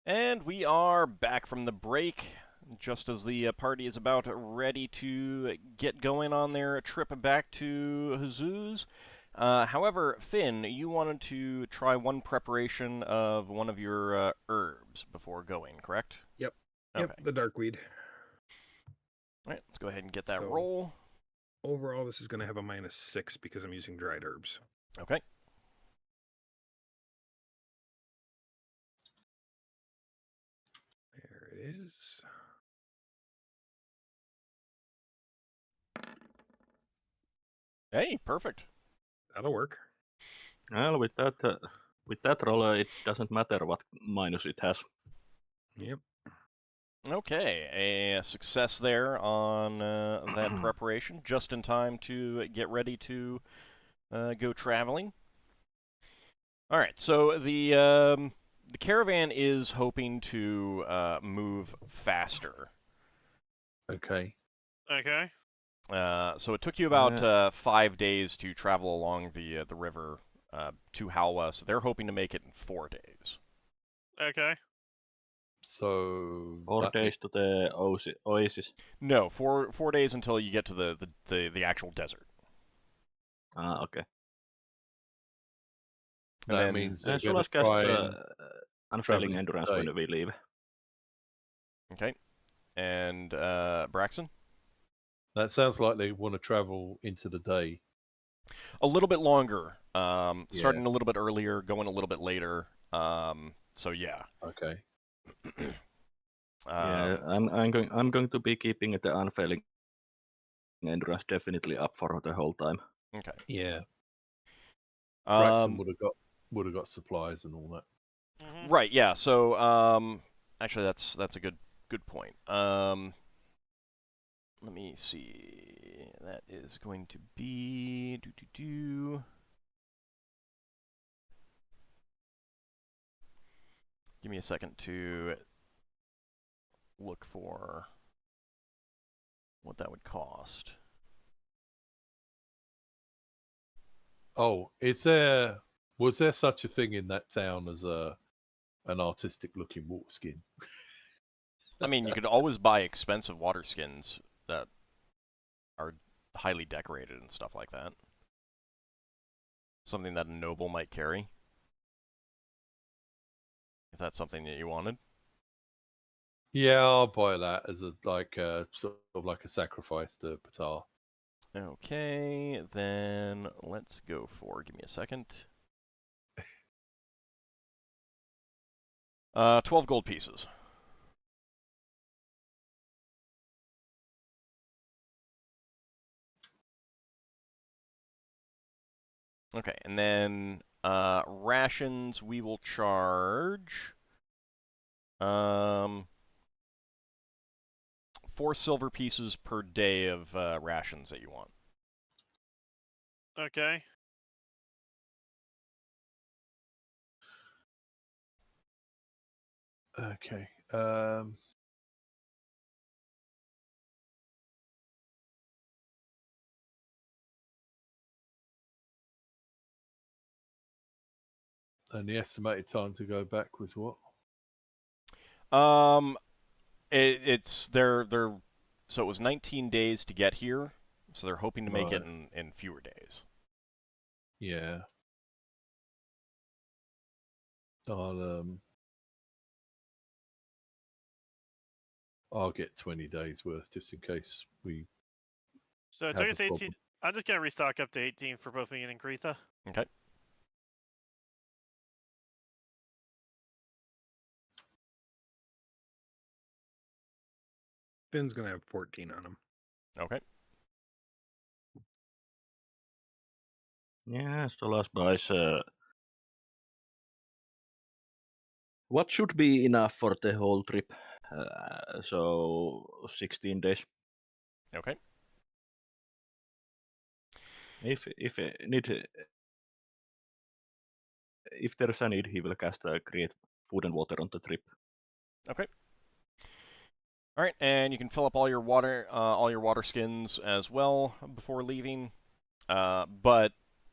And we are back from the break, just as the party is about ready to get going on their trip back to Jesus. However, Finn, you wanted to try one preparation of one of your herbs before going, correct? Yep. Okay. Yep, the darkweed. All right, let's go ahead and get that So- roll. Overall, this is going to have a -6 because I'm using dried herbs. Okay. There it is. Hey, perfect. That'll work. Well, with that roll, it doesn't matter what minus it has. Yep. Okay, a success there on that preparation, just in time to get ready to go traveling. All right, so the caravan is hoping to move faster. Okay. Okay. So it took you about 5 days to travel along the river to Halwa, so they're hoping to make it in 4 days. Okay. So 4 days to the oasis. No, 4 days until you get to the actual desert. Ah, okay. And that then- means they're So going let's to cast try and Unfailing travel Endurance today. when we leave. Okay, and Braxon? That sounds like they want to travel into the day. A little bit longer, starting a little bit earlier, going a little bit later. So yeah. Okay. Yeah, I'm going to be keeping the Unfailing Endurance definitely up for the whole time. Okay. Yeah. Braxon Um, would have got supplies and all that. Mm-hmm. right. Yeah. So actually, that's a good point. Let me see. That is going to be Give me a second to look for what that would cost. Oh, was there such a thing in that town as an artistic looking water skin? I mean, you could always buy expensive water skins that are highly decorated and stuff like that. Something that a noble might carry. If that's something that you wanted. Yeah, I'll buy that as a sort of like a sacrifice to Patar. Okay, then let's go for, give me a second. 12 gold pieces. Okay, and then rations we will charge 4 silver pieces per day of rations that you want. Okay. Okay. And the estimated time to go back was what? It's they're so it was 19 days to get here, so they're hoping to make it in fewer days. Yeah. I'll get 20 days worth just in case we. So it Have took a us 18. problem. I'm just gonna restock up to 18 for both me and Kretha. Okay. Finn's going to have 14 on him. Okay. Yeah, Solas buys. What should be enough for the whole trip? So 16 days. Okay. If there's a need, he will cast create food and water on the trip. Okay. All right, and you can fill up all your water skins as well before leaving. But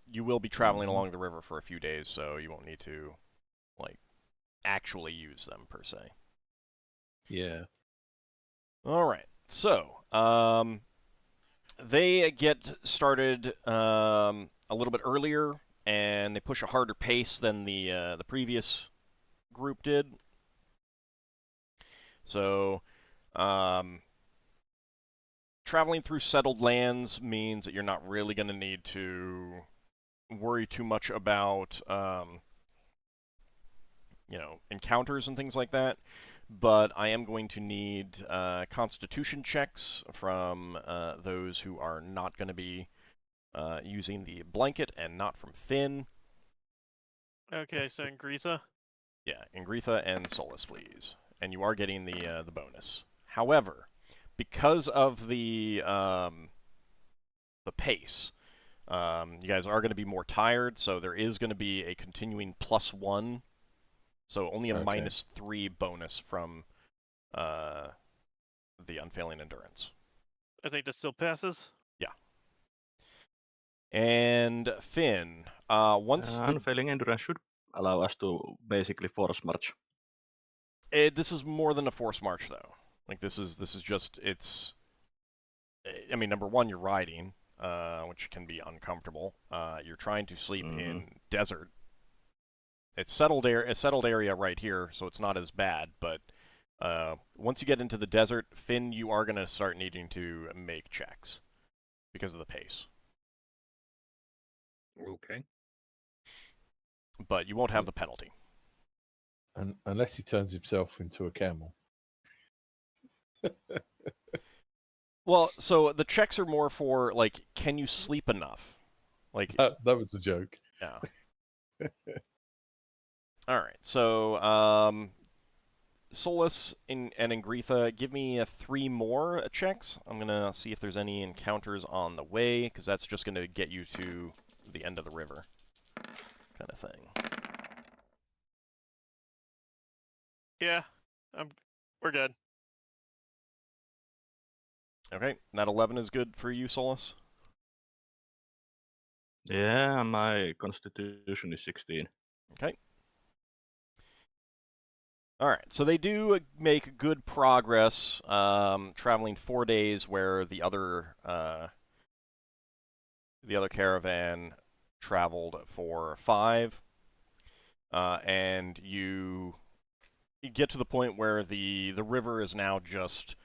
you will be traveling along the river for a few days, so you won't need to actually use them per se. Yeah. All right. So, they get started a little bit earlier, and they push a harder pace than the previous group did. So, traveling through settled lands means that you're not really going to need to worry too much about encounters and things like that. But I am going to need constitution checks from those who are not going to be using the blanket, and not from Finn. Okay, so Ingritha. Yeah, Ingritha and Solas, please. And you are getting the bonus. However, because of the pace, you guys are going to be more tired, so there is going to be a continuing +1. So only a Okay. -3 bonus from the unfailing endurance. I think that still passes. And Finn, once Unfailing endurance should allow us to basically force march. this is more than a force march, though. Like this is just it's. I mean, number one, you're riding, which can be uncomfortable. You're trying to sleep in desert. It's a settled area right here, so it's not as bad. But once you get into the desert, Finn, you are going to start needing to make checks because of the pace. Okay. But you won't have the penalty. And unless he turns himself into a camel. Well, so the checks are more for, like, can you sleep enough? Like, That was a joke. yeah. All right, so Solas and Ingritha, give me 3 more checks. I'm going to see if there's any encounters on the way, because that's just going to get you to the end of the river kind of thing. Yeah, we're good. Okay, that 11 is good for you, Solas? Yeah, my constitution is 16. Okay. All right, so they do make good progress, traveling 4 days, where the other caravan traveled for 5, and you get to the point where the river is now just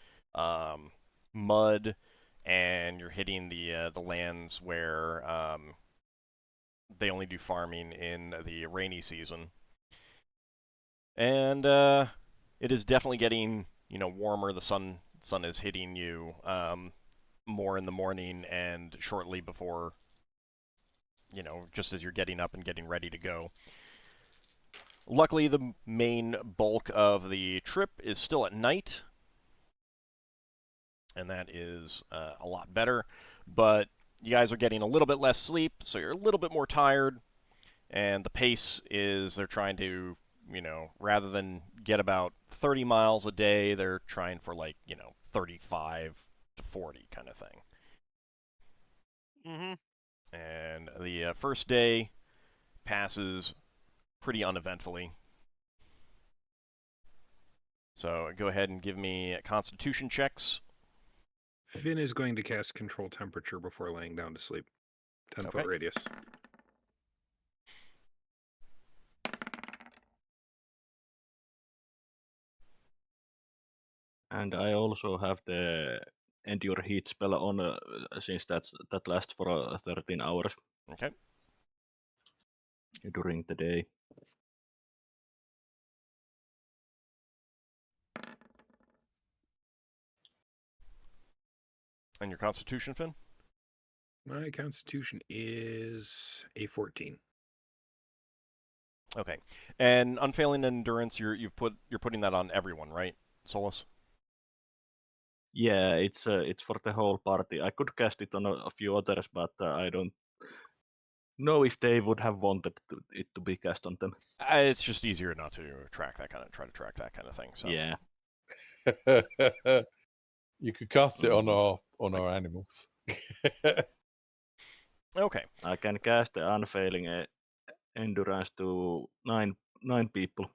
mud, and you're hitting the lands where they only do farming in the rainy season. And it is definitely getting warmer. The sun is hitting you more in the morning and shortly before, just as you're getting up and getting ready to go. Luckily, the main bulk of the trip is still at night, and that is a lot better. But you guys are getting a little bit less sleep, so you're a little bit more tired, and the pace is they're trying to, rather than get about 30 miles a day, they're trying for 35 to 40 kind of thing. Mm-hmm. And the first day passes pretty uneventfully. So go ahead and give me constitution checks. Finn is going to cast control temperature before laying down to sleep. 10-foot radius. And I also have the Endure Heat spell on, since that lasts for 13 hours. Okay. During the day. And your constitution, Finn? My constitution is a 14. Okay. And unfailing endurance, you're putting that on everyone, right, Solas? Yeah, it's for the whole party. I could cast it on a few others, but I don't know if they would have wanted it to be cast on them. It's just easier not to try to track that kind of thing. So Yeah. You could cast it on our animals. Okay. I can cast the unfailing endurance to nine people.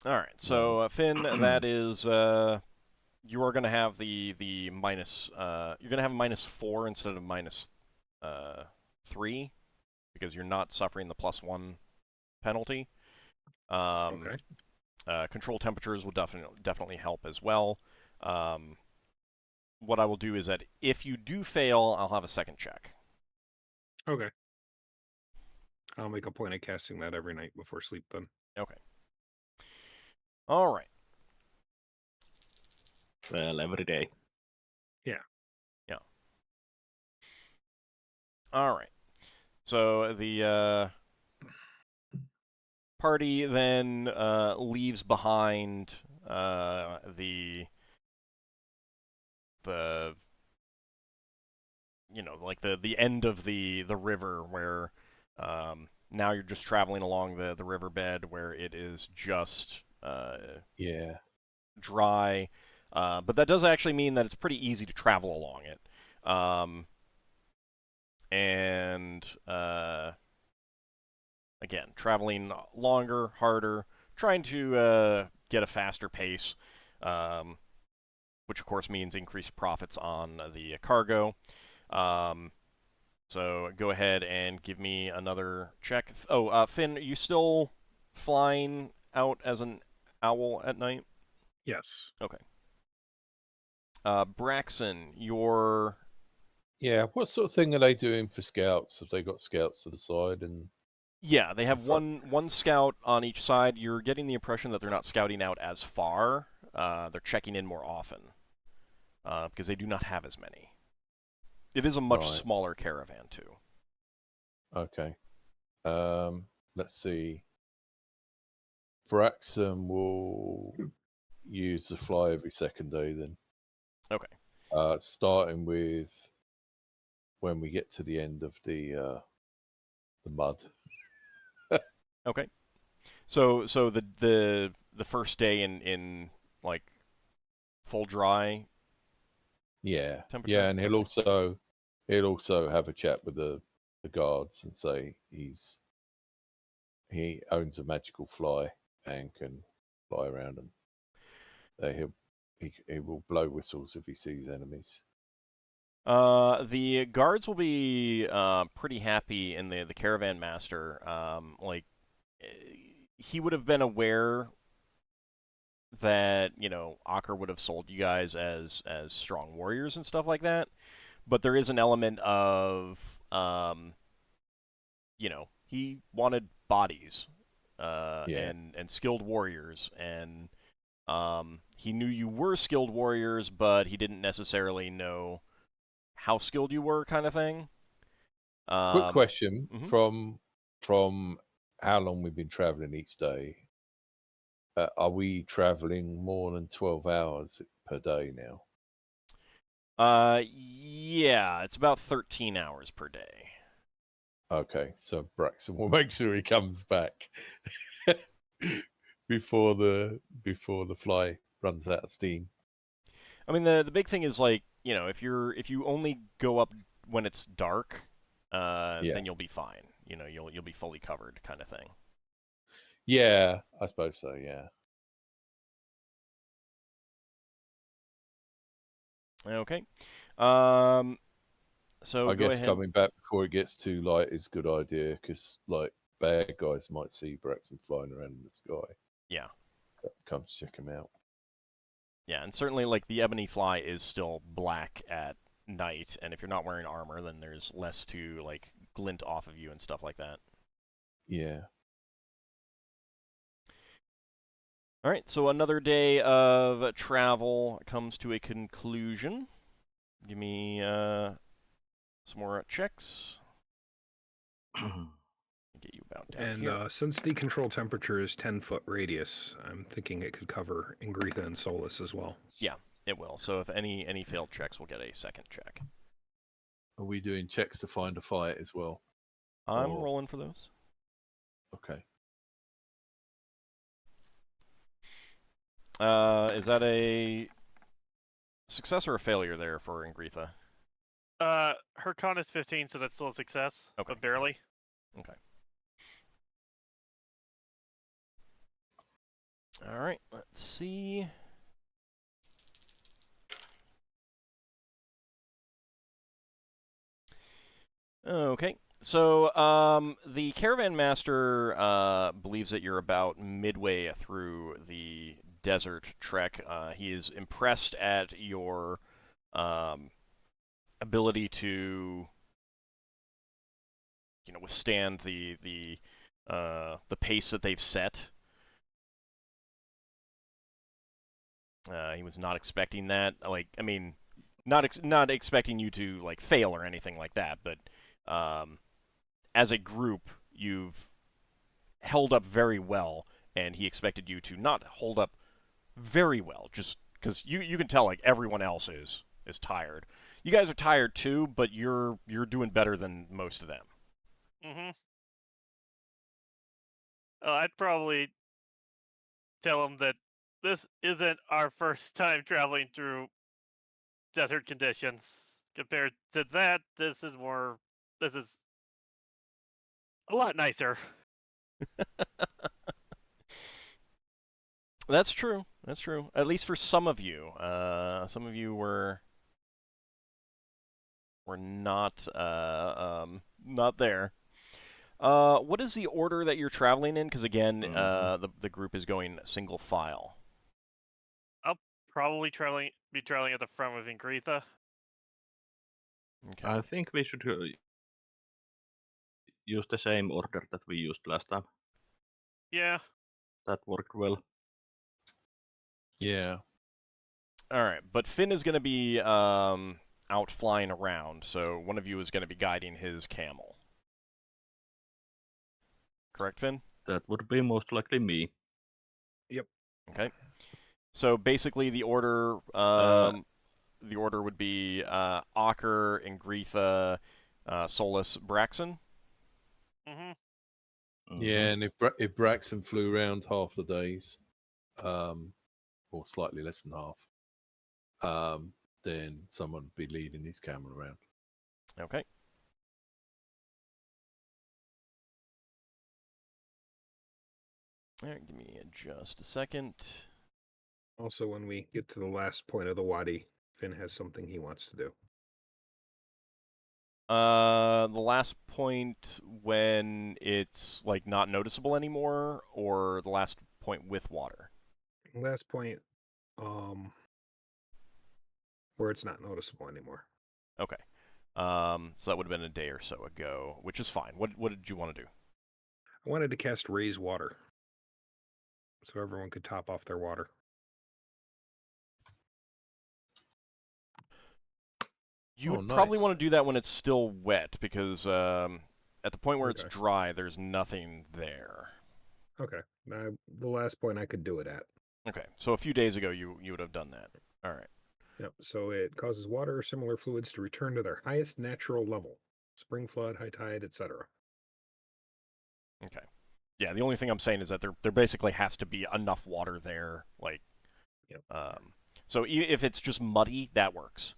All right. So Finn, that is you are going to have the minus. You're going to have a -4 instead of -3 because you're not suffering the +1 penalty. Okay. Control temperatures will definitely help as well. What I will do is that if you do fail, I'll have a second check. Okay. I'll make a point of casting that every night before sleep then. Okay. All right. Well, every day. All right. So the party then leaves behind the like the end of the river where now you're just traveling along the riverbed where it is just Yeah. dry, but that does actually mean that it's pretty easy to travel along it. And again, traveling longer, harder, trying to get a faster pace, which of course means increased profits on the cargo. So go ahead and give me another check. Oh, Finn, are you still flying out as an owl at night? Yes. Okay. Braxon, your Yeah. What sort of thing are they doing for scouts? Have they got scouts to the side and? yeah, they have front. one scout on each side. You're getting the impression that they're not scouting out as far. They're checking in more often because they do not have as many. It is a much Right. smaller caravan too. Okay. Let's see. Braxon will use the fly every second day then. Okay. Starting with when we get to the end of the mud. Okay. So the first day in like full dry Yeah. temperature. Yeah, and he'll Okay. also have a chat with the guards and say he owns a magical fly and can fly around, and he will blow whistles if he sees enemies. The guards will be pretty happy in the caravan master. Like he would have been aware that Ockar would have sold you guys as strong warriors and stuff like that, but there is an element of he wanted bodies Yeah. and skilled warriors, and he knew you were skilled warriors, but he didn't necessarily know how skilled you were, kind of thing. Quick question Mhm. from how long we've been traveling each day. Are we traveling more than 12 hours per day now? Yeah, it's about 13 hours per day. Okay, so Braxton will make sure he comes back before the fly runs out of steam. I mean, the big thing is like, if you only go up when it's dark, Yeah. then you'll be fine. You'll be fully covered, kind of thing. Yeah, I suppose so. Yeah. Okay. So I go guess ahead. coming back before it gets too light is a good idea because like bad guys might see Braxton flying around in the sky. Yeah. Come to check him out. Yeah, and certainly like the ebony fly is still black at night, and if you're not wearing armor, then there's less to like glint off of you and stuff like that. Yeah. All right, so another day of travel comes to a conclusion. Give me some more checks. Get you about down And here. since the control temperature is 10-foot radius, I'm thinking it could cover Ingritha and Solas as well. Yeah, it will. So if any failed checks, we'll get a second check. Are we doing checks to find a fight as well? I'm Or- rolling for those. Okay. Is that a success or a failure there for Ingritha? Her con is 15, so that's still a success, Okay. but barely. Okay. All right, let's see. Okay, so the caravan master believes that you're about midway through the desert trek. He is impressed at your ability to, withstand the pace that they've set. He was not expecting that. Not expecting you to fail or anything like that, but as a group, you've held up very well, and he expected you to not hold up very well, just because you can tell everyone else is tired. You guys are tired too, but you're doing better than most of them. Mm-hmm. I'd probably tell him that this isn't our first time traveling through desert conditions. Compared to that, this is a lot nicer. That's true. That's true. At least for some of you. Some of you were not not there. What is the order that you're traveling in? Because again, the group is going single file. I'll probably be traveling at the front with Ingritha. Okay. I think we should use the same order that we used last time. Yeah. That worked well. Yeah. All right, but Finn is going to be out flying around, so one of you is going to be guiding his camel. Correct, Finn? That would be most likely me. Yep. Okay. So basically, the order would be Ockar, Ingritha, Solas, Braxon. Mm-hmm. Yeah, and if Braxon flew around half the days, or slightly less than half, then someone would be leading his camel around. Okay. All right, give me just a second. Also, when we get to the last point of the wadi, Finn has something he wants to do. The last point when it's not noticeable anymore, or the last point with water? Last point, where it's not noticeable anymore. Okay. So that would have been a day or so ago, which is fine. What did you want to do? I wanted to cast Raise Water, so everyone could top off their water. You would nice. probably want to do that when it's still wet, because at the point where it's Okay. dry, there's nothing there. Okay. Now, the last point I could do it at. Okay, so a few days ago you would have done that. All right. Yep. So it causes water or similar fluids to return to their highest natural level. Spring flood, high tide, etc. Okay. Yeah, the only thing I'm saying is that there basically has to be enough water there, Yep. So if it's just muddy, that works.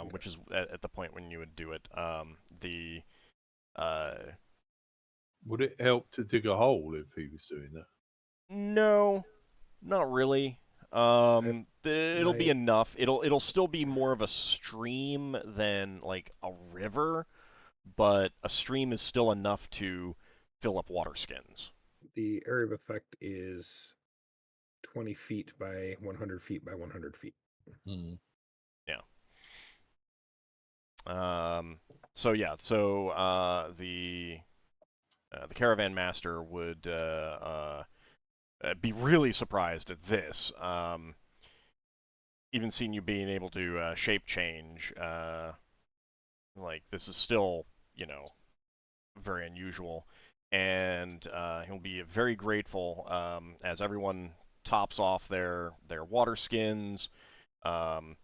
Which is at the point when you would do it. Would it help to dig a hole if he was doing that? No, not really. It'll be my- enough. It'll still be more of a stream than a river, but a stream is still enough to fill up water skins. The area of effect is 20 feet by 100 feet by 100 feet. Hmm. Yeah. So the caravan master would be really surprised at this. Even seeing you being able to shape change, this is still, very unusual. And he'll be very grateful as everyone tops off their water skins, and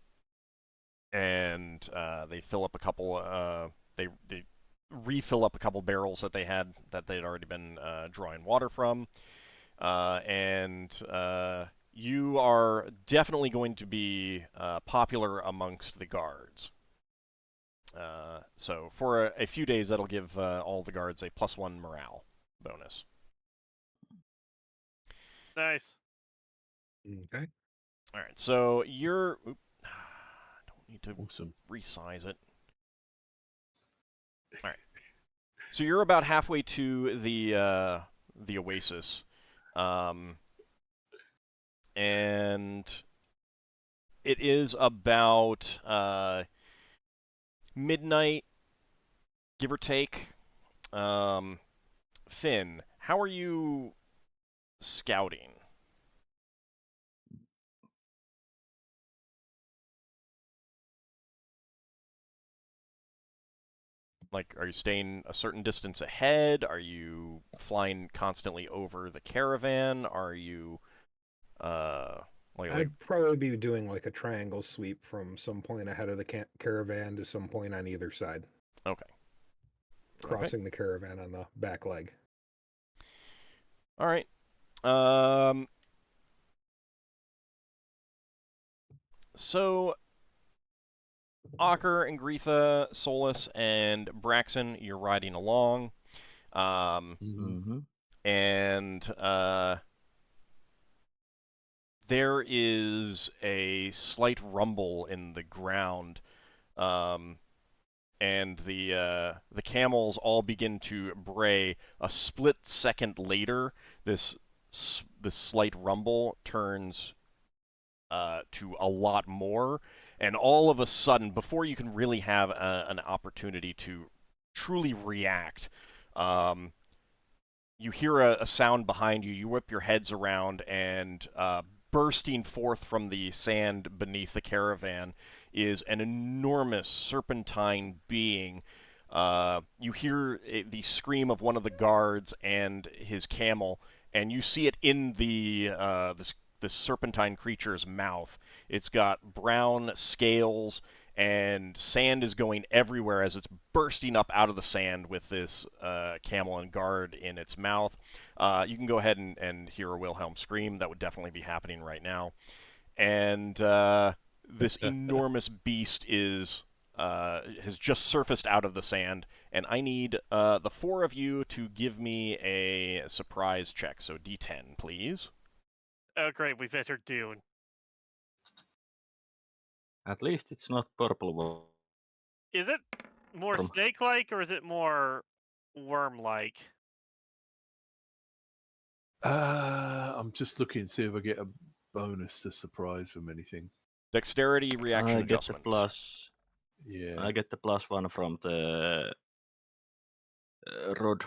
they fill up a couple. They refill up a couple barrels that they'd already been drawing water from. And you are definitely going to be popular amongst the guards. So for a few days, that'll give all the guards a +1 morale bonus. Nice. Okay. All right, so you're. Don't need to Awesome. resize it. All right. So you're about halfway to the oasis, and it is about midnight, give or take. Finn, how are you scouting? Like, are you staying a certain distance ahead? Are you flying constantly over the caravan? Are you, like, I'd probably be doing like a triangle sweep from some point ahead of the caravan to some point on either side, okay. crossing the caravan on the back leg. All right. So Ockar and Gretha, Solas, and Braxon, you're riding along. Mm-hmm. And there is a slight rumble in the ground, and the camels all begin to bray. A split second later, this slight rumble turns to a lot more, and all of a sudden, before you can really have an opportunity to truly react, you hear a sound behind you. You whip your heads around, and bursting forth from the sand beneath the caravan is an enormous serpentine being. You hear the scream of one of the guards and his camel, and you see it in this serpentine creature's mouth. It's got brown scales, and sand is going everywhere as it's bursting up out of the sand with this camel and guard in its mouth. You can go ahead and hear a Wilhelm scream. That would definitely be happening right now. And this enormous beast has just surfaced out of the sand, and I need the four of you to give me a surprise check. So D10, please. Oh, great, we've entered Dune. At least it's not purple. Is it more snake-like, or is it more worm-like? I'm just looking to see if I get a bonus to surprise from anything. Dexterity reaction I get the adjustment. plus. Yeah. I get the +1 from the rod.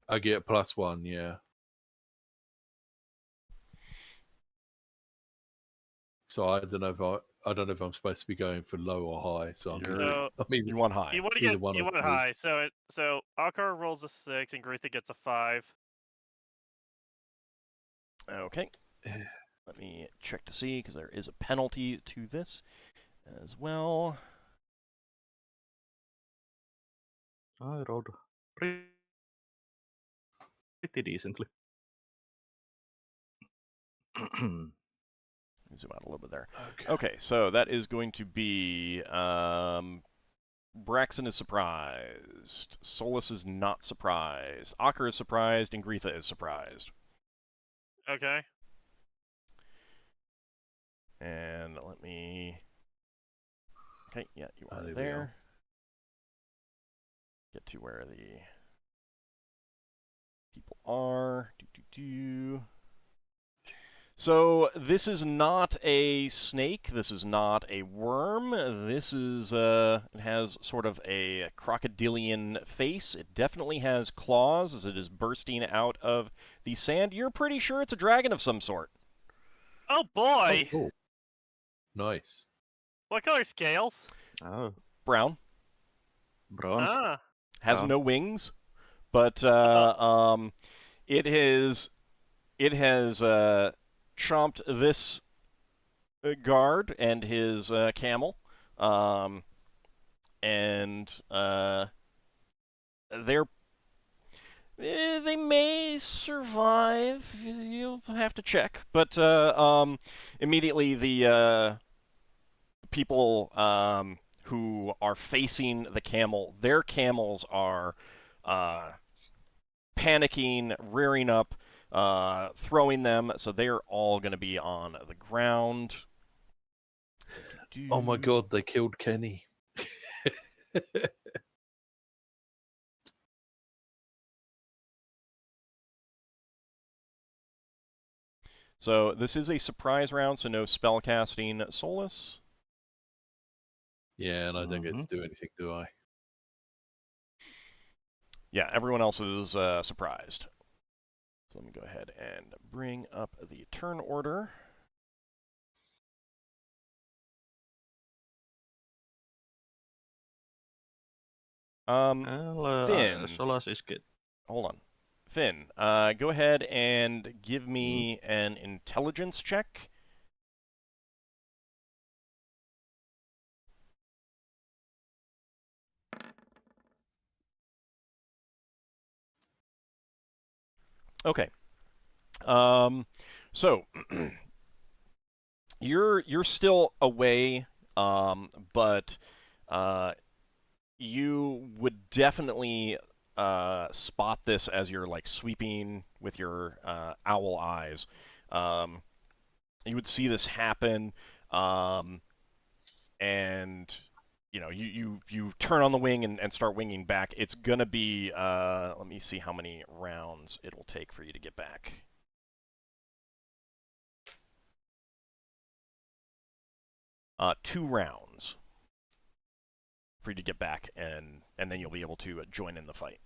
I get +1, yeah. So I don't know if I'm supposed to be going for low or high. So I mean, You want high. You want to either get one you or want two. high. So Ockar rolls a 6 and Gretha gets a 5. Okay. Let me check to see, because there is a penalty to this as well. I rolled pretty decently. Zoom out a little bit there. Okay, so that is going to be Braxon is surprised. Solas is not surprised. Ockar is surprised, and Gretha is surprised. Okay. And let me... Okay, yeah, you are there we there. Get to where the people are. So this is not a snake. This is not a worm. This is it has sort of a crocodilian face. It definitely has claws as it is bursting out of the sand. You're pretty sure it's a dragon of some sort. Oh boy! Oh, cool. Nice. What color scales? Oh, Brown. bronze. Has Brown. no wings, but it has chomped this guard and his camel, and they may survive. You'll have to check, but immediately the people who are facing the camel, their camels are panicking, rearing up. throwing them, so they're all going to be on the ground. Oh my god, they killed Kenny. So this is a surprise round, so no spellcasting. Solas? Yeah, and I don't get to do anything, do I? Yeah, everyone else is surprised. So let me go ahead and bring up the turn order. Finn. Solas is good. Hold on. Finn, go ahead and give me an intelligence check. Okay. So you're still away, but you would definitely spot this as you're like sweeping with your owl eyes. You would see this happen, and you know you turn on the wing and start winging back. It's gonna be let me see how many rounds it will take for you to get back. Two rounds for you to get back, and then you'll be able to join in the fight.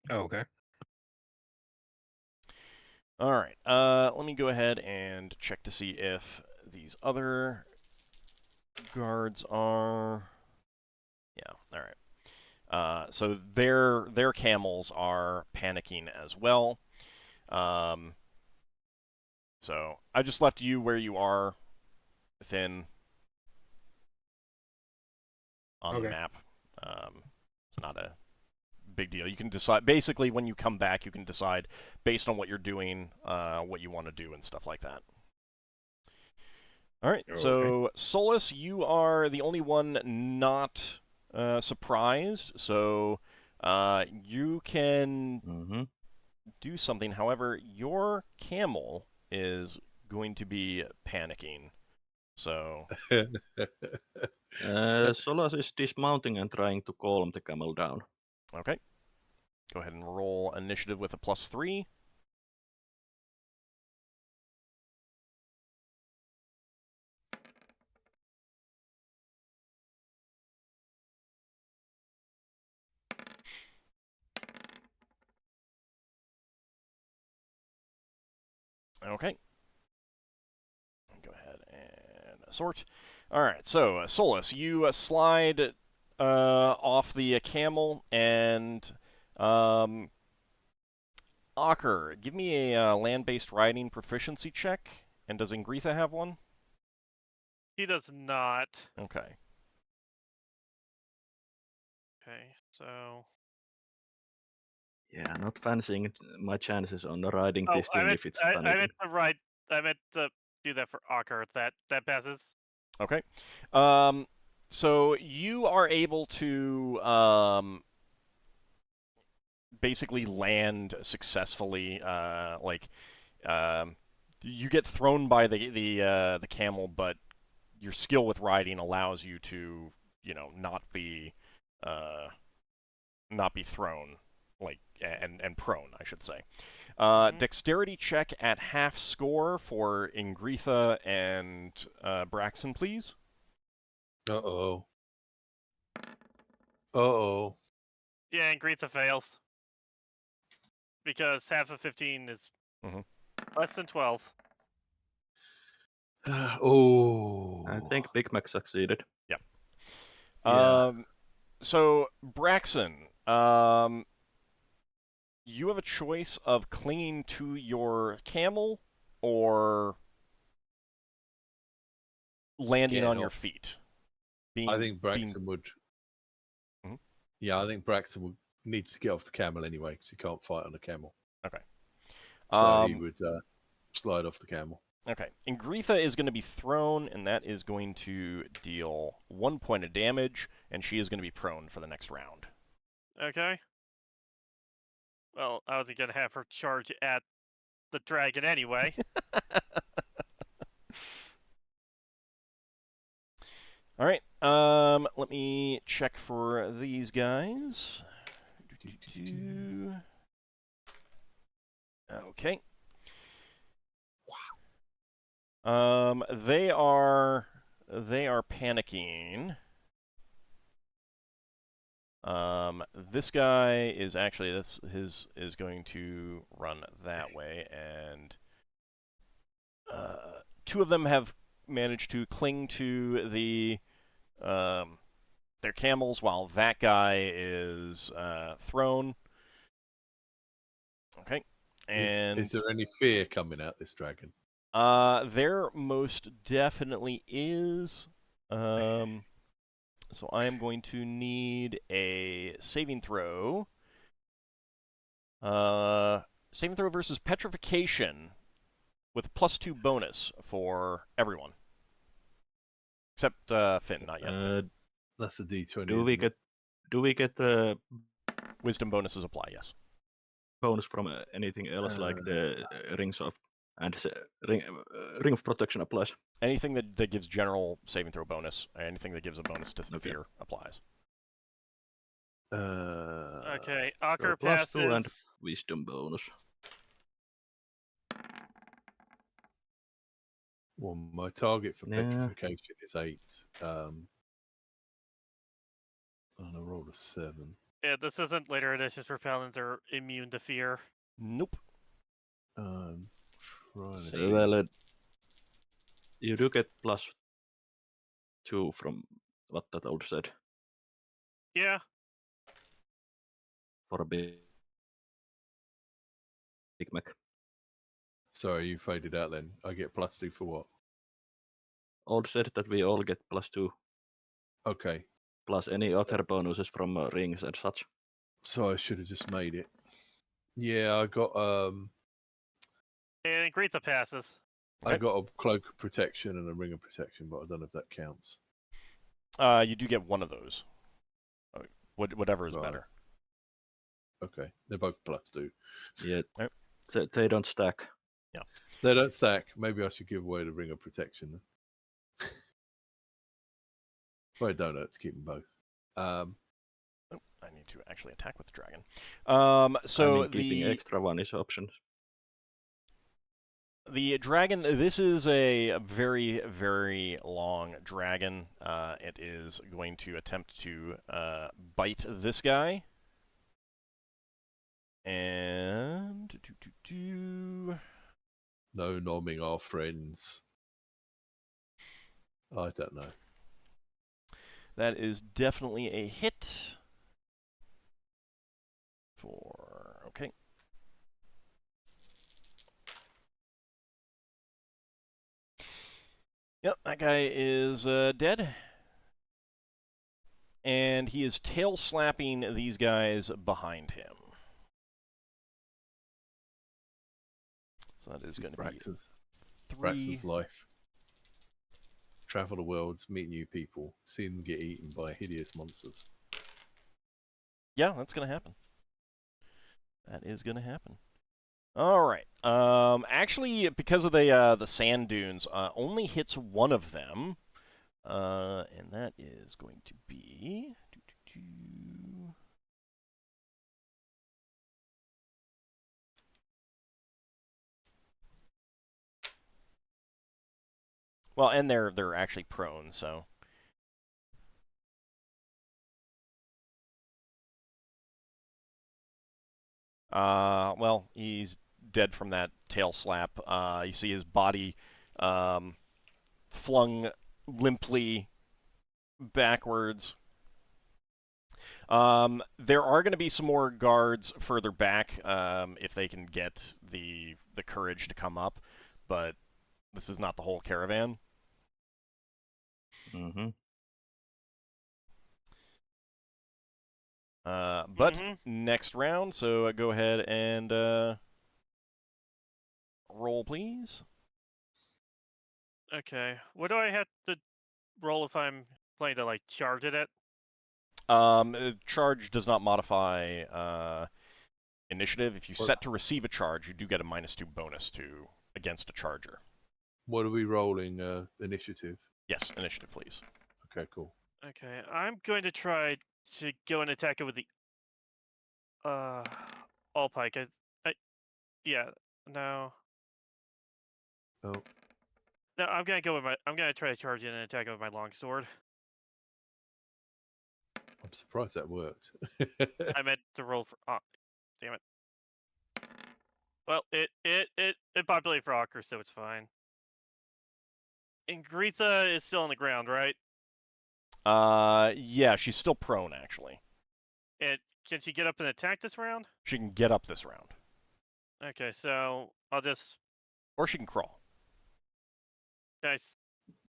Oh, okay. All right. Let me go ahead and check to see if these other guards are. Yeah. All right. So their camels are panicking as well. So I just left you where you are within on the map. It's not a big deal. You can decide, basically, when you come back, you can decide, based on what you're doing, what you want to do and stuff like that. All right, so Solas, you are the only one not surprised, so you can do something. However, your camel is going to be panicking, so... Solas is dismounting and trying to calm the camel down. Okay. Go ahead and roll initiative with a +3. Okay. Go ahead and sort. All right, so Solas, you slide off the camel, and Ockar, give me a land-based riding proficiency check. And does Ingritha have one? He does not. Okay. Okay, so... Yeah, not fancying my chances on riding this thing if it's panicking. I meant to do that for Ockar. That passes. Okay. So you are able to basically land successfully. You get thrown by the camel, but your skill with riding allows you to, not be thrown, and prone, I should say. Dexterity check at half score for Ingritha and Braxon, please. Uh-oh. Uh-oh. Yeah, and Gretha fails. Because half of 15 is less than 12. Oh. I think Big Mac succeeded. Yep. Yeah. So, Braxon, you have a choice of clinging to your camel or landing on your feet. I think Braxon would... Yeah, I think Braxon would need to get off the camel anyway, because he can't fight on a camel. Okay. So he would slide off the camel. Okay. Ingritha is going to be thrown, and that is going to deal 1 point of damage, and she is going to be prone for the next round. Okay. Well, I wasn't going to have her charge at the dragon anyway. All right. Let me check for these guys. Okay. They are panicking. This guy is actually is going to run that way, and two of them have managed to cling to their camels while that guy is thrown. Okay. And is there any fear coming out this dragon? there most definitely is. So I am going to need a saving throw. Saving throw versus petrification with a +2 bonus for everyone. Except Finn, not yet. That's a D20. Do we get Wisdom bonuses apply, yes. bonus from anything else like the rings of and ring of protection applies? Anything that gives general saving throw bonus, anything that gives a bonus to fear applies. Okay, Ockar so +2 and passes. wisdom bonus. Well, my target for petrification is 8. And I rolled a 7. Yeah, this isn't later editions where paladins are immune to fear. Nope. Trying to So, see. well, you do get +2 from what that old said Yeah. for a big Mac. Sorry, you faded out then. I get +2 for what? Old said that we all get +2 Okay. plus any other bonuses from rings and such. So I should have just made it. Yeah, I got And Greta passes. I got a cloak of protection and a ring of protection, but I don't know if that counts. You do get one of those. Whatever is Right. better. Okay, they're both +2. Yeah, Right. they don't stack. They don't stack. Maybe I should give away the ring of protection then. Well, I don't know to keep them both. Oh, I need to actually attack with the dragon. So keeping extra one is option. The dragon, this is a very, very long dragon. It is going to attempt to bite this guy. And... No nomming our friends. I don't know. That is definitely a hit. Okay. Yep, that guy is dead. And he is tail slapping these guys behind him. So that is going to be 3. Braxon's life. Travel the worlds, meet new people, see them get eaten by hideous monsters. Yeah, that's going to happen. That is going to happen. All right. Actually, because of the sand dunes, only hits one of them, and that is going to be. Well, and they're actually prone, so. Well, he's dead from that tail slap. You see his body flung limply backwards. There are going to be some more guards further back if they can get the courage to come up, but this is not the whole caravan. Mm-hmm. But next round, so go ahead and roll, please. Okay. What do I have to roll if I'm planning to, like, charge at it? Charge does not modify initiative. If you set to receive a charge, you do get a -2 bonus to against a charger. What are we rolling? Initiative. Yes, initiative, please. Okay, cool. Okay, I'm going to try to go and attack it with the all pike. Yeah, no. Oh, No, I'm gonna go with my. I'm gonna try to charge in and attack it with my longsword. I'm surprised that worked. I meant to roll for. Oh, damn it. Well, it populated for Ockar, so it's fine. And Gretha is still on the ground, right? Yeah, she's still prone, actually. And can she get up and attack this round? She can get up this round. Okay, so I'll just. Or she can crawl. Guys,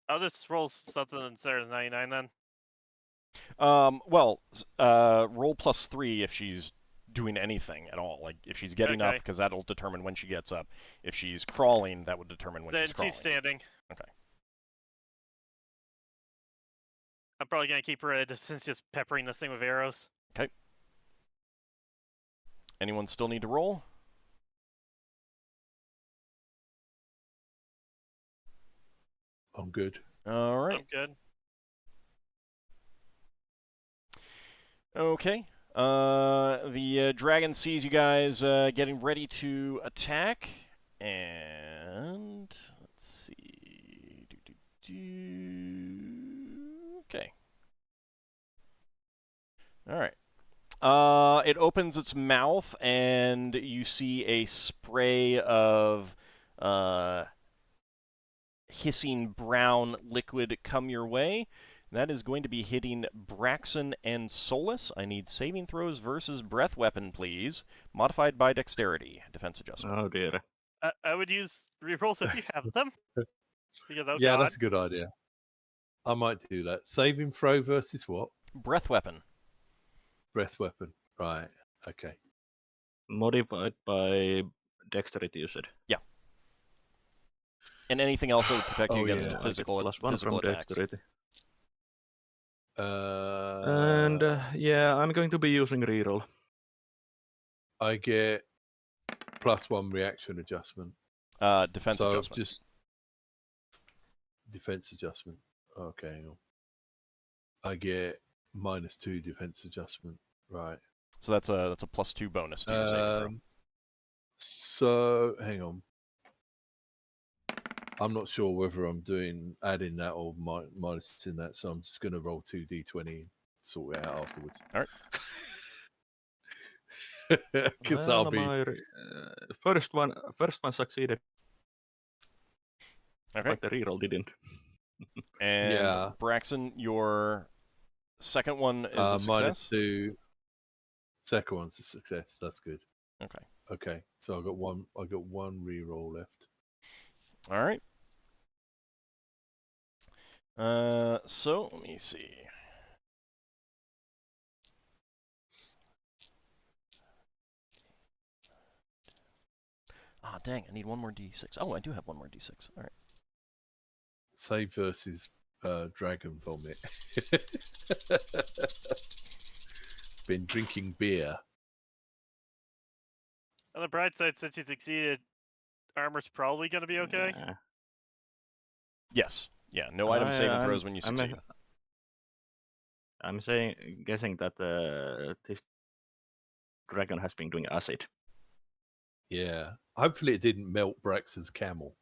I'll just roll something instead of 99 then. Well, roll +3 if she's doing anything at all. Like, if she's getting up, Okay. because that'll determine when she gets up. If she's crawling, that would determine when Then she's crawling. she's standing. Okay. I'm probably gonna keep her at a distance, just peppering this thing with arrows. Okay. Anyone still need to roll? I'm good. All right. I'm good. Okay. The dragon sees you guys getting ready to attack, and let's see. Okay. All right. It opens its mouth, and you see a spray of hissing brown liquid come your way. That is going to be hitting Braxon and Solas. I need saving throws versus breath weapon, please. Modified by dexterity. Defense adjustment. Oh dear. I would use rerolls if you have them. Because Yeah, God. that's a good idea. I might do that. Saving throw versus what? Breath weapon. Breath weapon. Right. Okay. Modified by dexterity, you said. And anything else that would protect you against yeah. physical +1 physical from attacks. dexterity. And Yeah, I'm going to be using reroll. I get +1 reaction adjustment. Defense so adjustment. Just defense adjustment. Okay. Hang on. I get -2 defense adjustment. Right. So that's a +2 bonus to your saving throw. So hang on. I'm not sure whether I'm adding that or minusing that, so I'm just going to roll 2d20 and sort it out afterwards. All right. Because I'll be first one succeeded, Okay. but the reroll didn't. And Yeah. Braxon, your second one is a success. -2. Second one's a success. That's good. Okay. Okay. So I got one reroll left. All right. So let me see. Ah, dang! I need one more d6. Oh, I do have one more d6. All right. Save versus dragon vomit. Been drinking beer. On the bright side, since you succeeded, armor's probably gonna be okay. Yeah. Yes. Yeah. No item saving throws when you succeed. I'm guessing that this dragon has been doing acid. Yeah. Hopefully it didn't melt Brax's camel.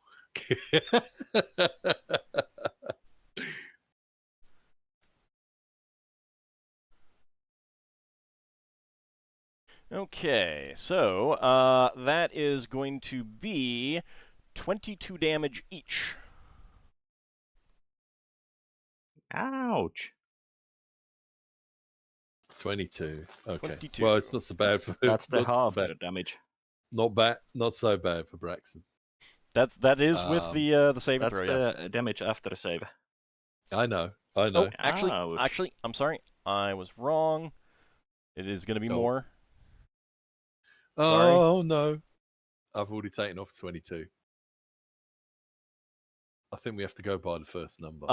Okay, so that is going to be 22 damage each. Ouch. 22. Okay. 22. Well, it's not so bad for That's the not so half bad. damage. Not bad. Not so bad for Braxon. That is with the saving That's throw. the Yes. damage after save. I know. Oh, actually, Ouch. I'm sorry. I was wrong. It is going to be more. Sorry. Oh no. I've already taken off 22. I think we have to go by the first number.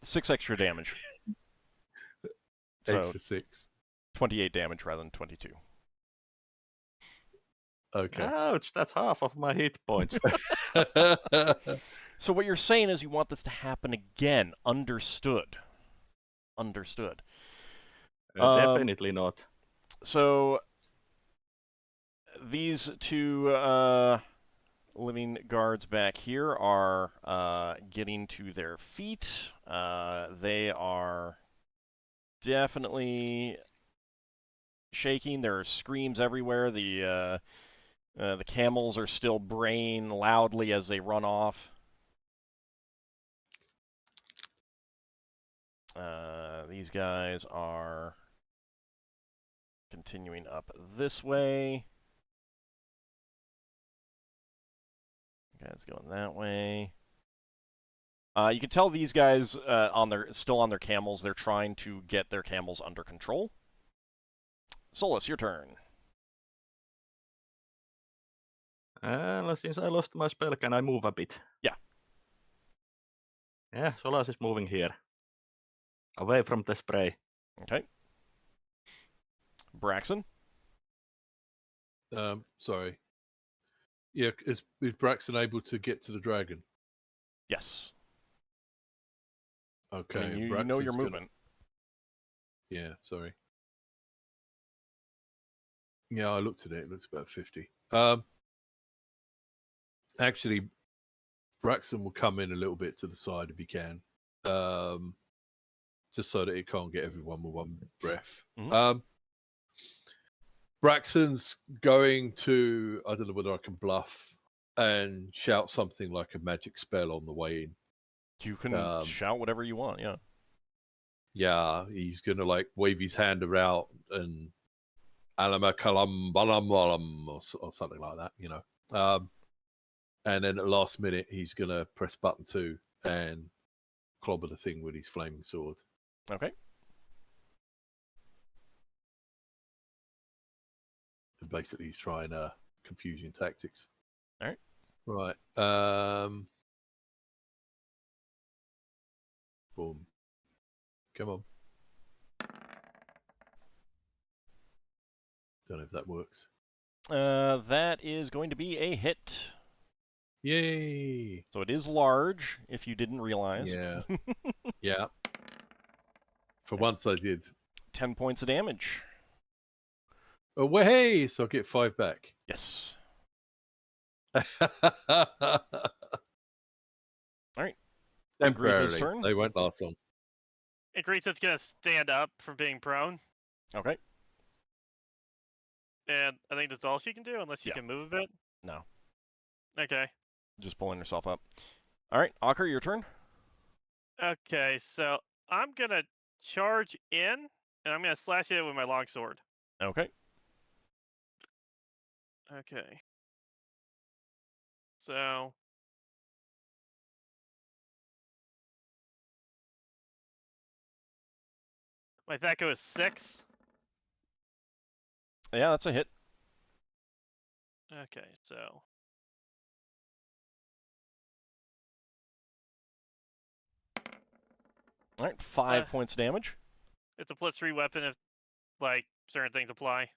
6 extra damage. So Extra 6. 28 damage rather than 22. Okay. Ouch, that's half of my hit points. So what you're saying is you want this to happen again. Understood. Understood. Definitely not. So these two living guards back here are getting to their feet. They are definitely shaking. There are screams everywhere. The camels are still braying loudly as they run off. These guys are continuing up this way. Guys going that way. You can tell these guys still on their camels. They're trying to get their camels under control. Solas, your turn. Since I lost my spell, can I move a bit? Yeah. Yeah, Solas is moving here. Away from the spray. Okay. Braxon? Sorry. Yeah, is Braxon able to get to the dragon? Yes. Okay. I mean, you know your Braxton's movement. Yeah, sorry. Yeah, I looked at it. It looks about 50. Actually, Braxton will come in a little bit to the side if he can, just so that it can't get everyone with one breath. Mhm. Braxton's going to, I don't know whether I can bluff and shout something like a magic spell on the way in. You can shout whatever you want, yeah. Yeah, he's going to like wave his hand around and Alamakalam or something like that, you know. And then at the last minute, he's going to press button 2 and clobber the thing with his flaming sword. Okay. And basically, he's trying confusion tactics. All right. Right. Boom. Come on. Don't know if that works. That is going to be a hit. Yay! So it is large, if you didn't realize. Yeah. Yeah. For once, I did. 10 points of damage. Oh, well, hey! So I get 5 back. Yes. Temporarily. Grief's turn. They won't last long. And Greet's gonna stand up from being prone, Okay. and I think that's all she can do, unless she Yeah. can move a bit. No. Okay. Just pulling herself up. All right, Ockar, your turn. Okay, so I'm gonna charge in, and I'm gonna slash it with my longsword. Okay. Okay. So my attack is 6. Yeah, that's a hit. Okay, so All right, 5 points of damage. it's a +3 weapon if, like, certain things apply.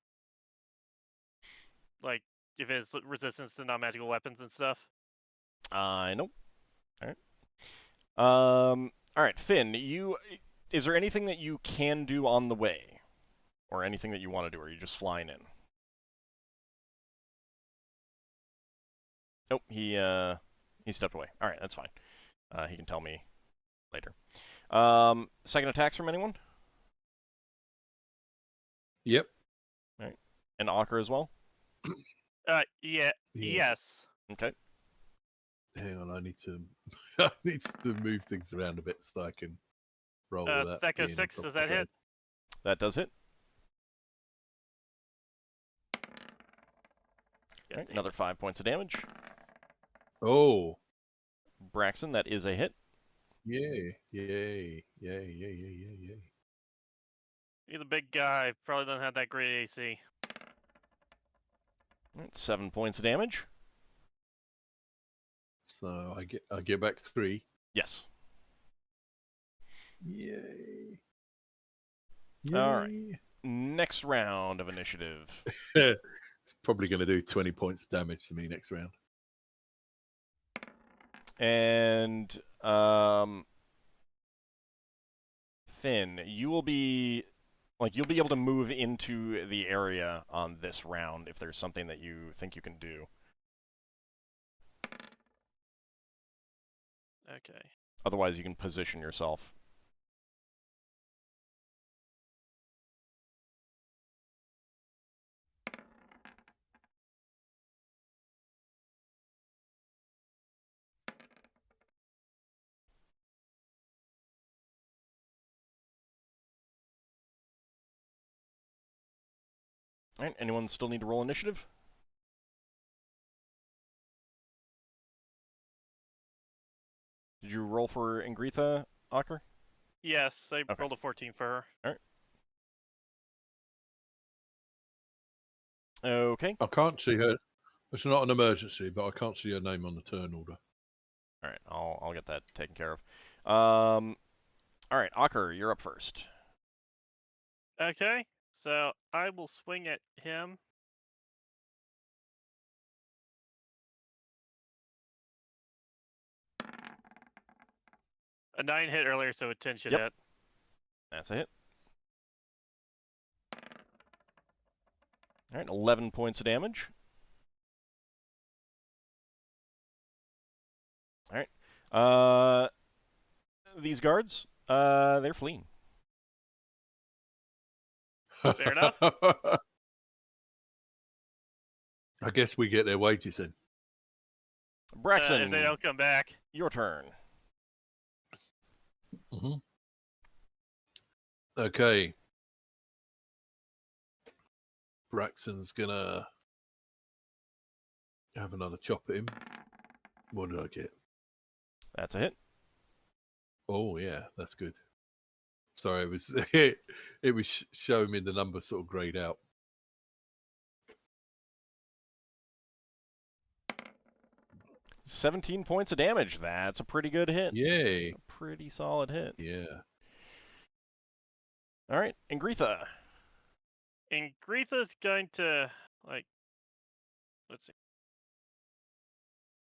Like, if it's resistance to non-magical weapons and stuff. I know. All right. All right, Finn. Is there anything that you can do on the way, or anything that you want to do? Or are you just flying in? Nope. He stepped away. All right, that's fine. He can tell me later. Second attacks from anyone? Yep. All right. And Ockar as well? Yeah. Yes. Okay. Hang on, I need to move things around a bit so I can roll with that. That goes 6. Does that hit? That does hit. All right, another 5 points of damage. Oh. Braxon, that is a hit. Yay. Yay. Yay. Yay. Yay. Yay. Yay. He's a big guy. Probably doesn't have that great AC. All right, 7 points of damage. So I get back 3. Yes. Yay. All right. Next round of initiative. It's probably going to do 20 points of damage to me next round. And Finn, you'll be able to move into the area on this round if there's something that you think you can do. Okay. Otherwise, you can position yourself. All right, anyone still need to roll initiative? Did you roll for Ingritha, Ockar? Yes, I Okay. rolled a 14 for her. All right. Okay. I can't see her. It's not an emergency, but I can't see her name on the turn order. All right, I'll get that taken care of. All right, Ockar, you're up first. Okay, so I will swing at him. A 9 hit earlier, so a 10 should Yep. hit. That's a hit. All right, 11 points of damage. All right. These guards, they're fleeing. Fair enough. I guess we get their wages then. Braxon, If they don't come back. your turn. Mm-hmm. Okay. Braxton's gonna have another chop at him. What did I get? That's a hit. Oh yeah, that's good. Sorry, it was it was showing me the number sort of grayed out. $17 points of damage. That's a pretty good hit. Yay! A pretty solid hit. Yeah. All right, Ingritha. And Gretha's going to, like, let's see.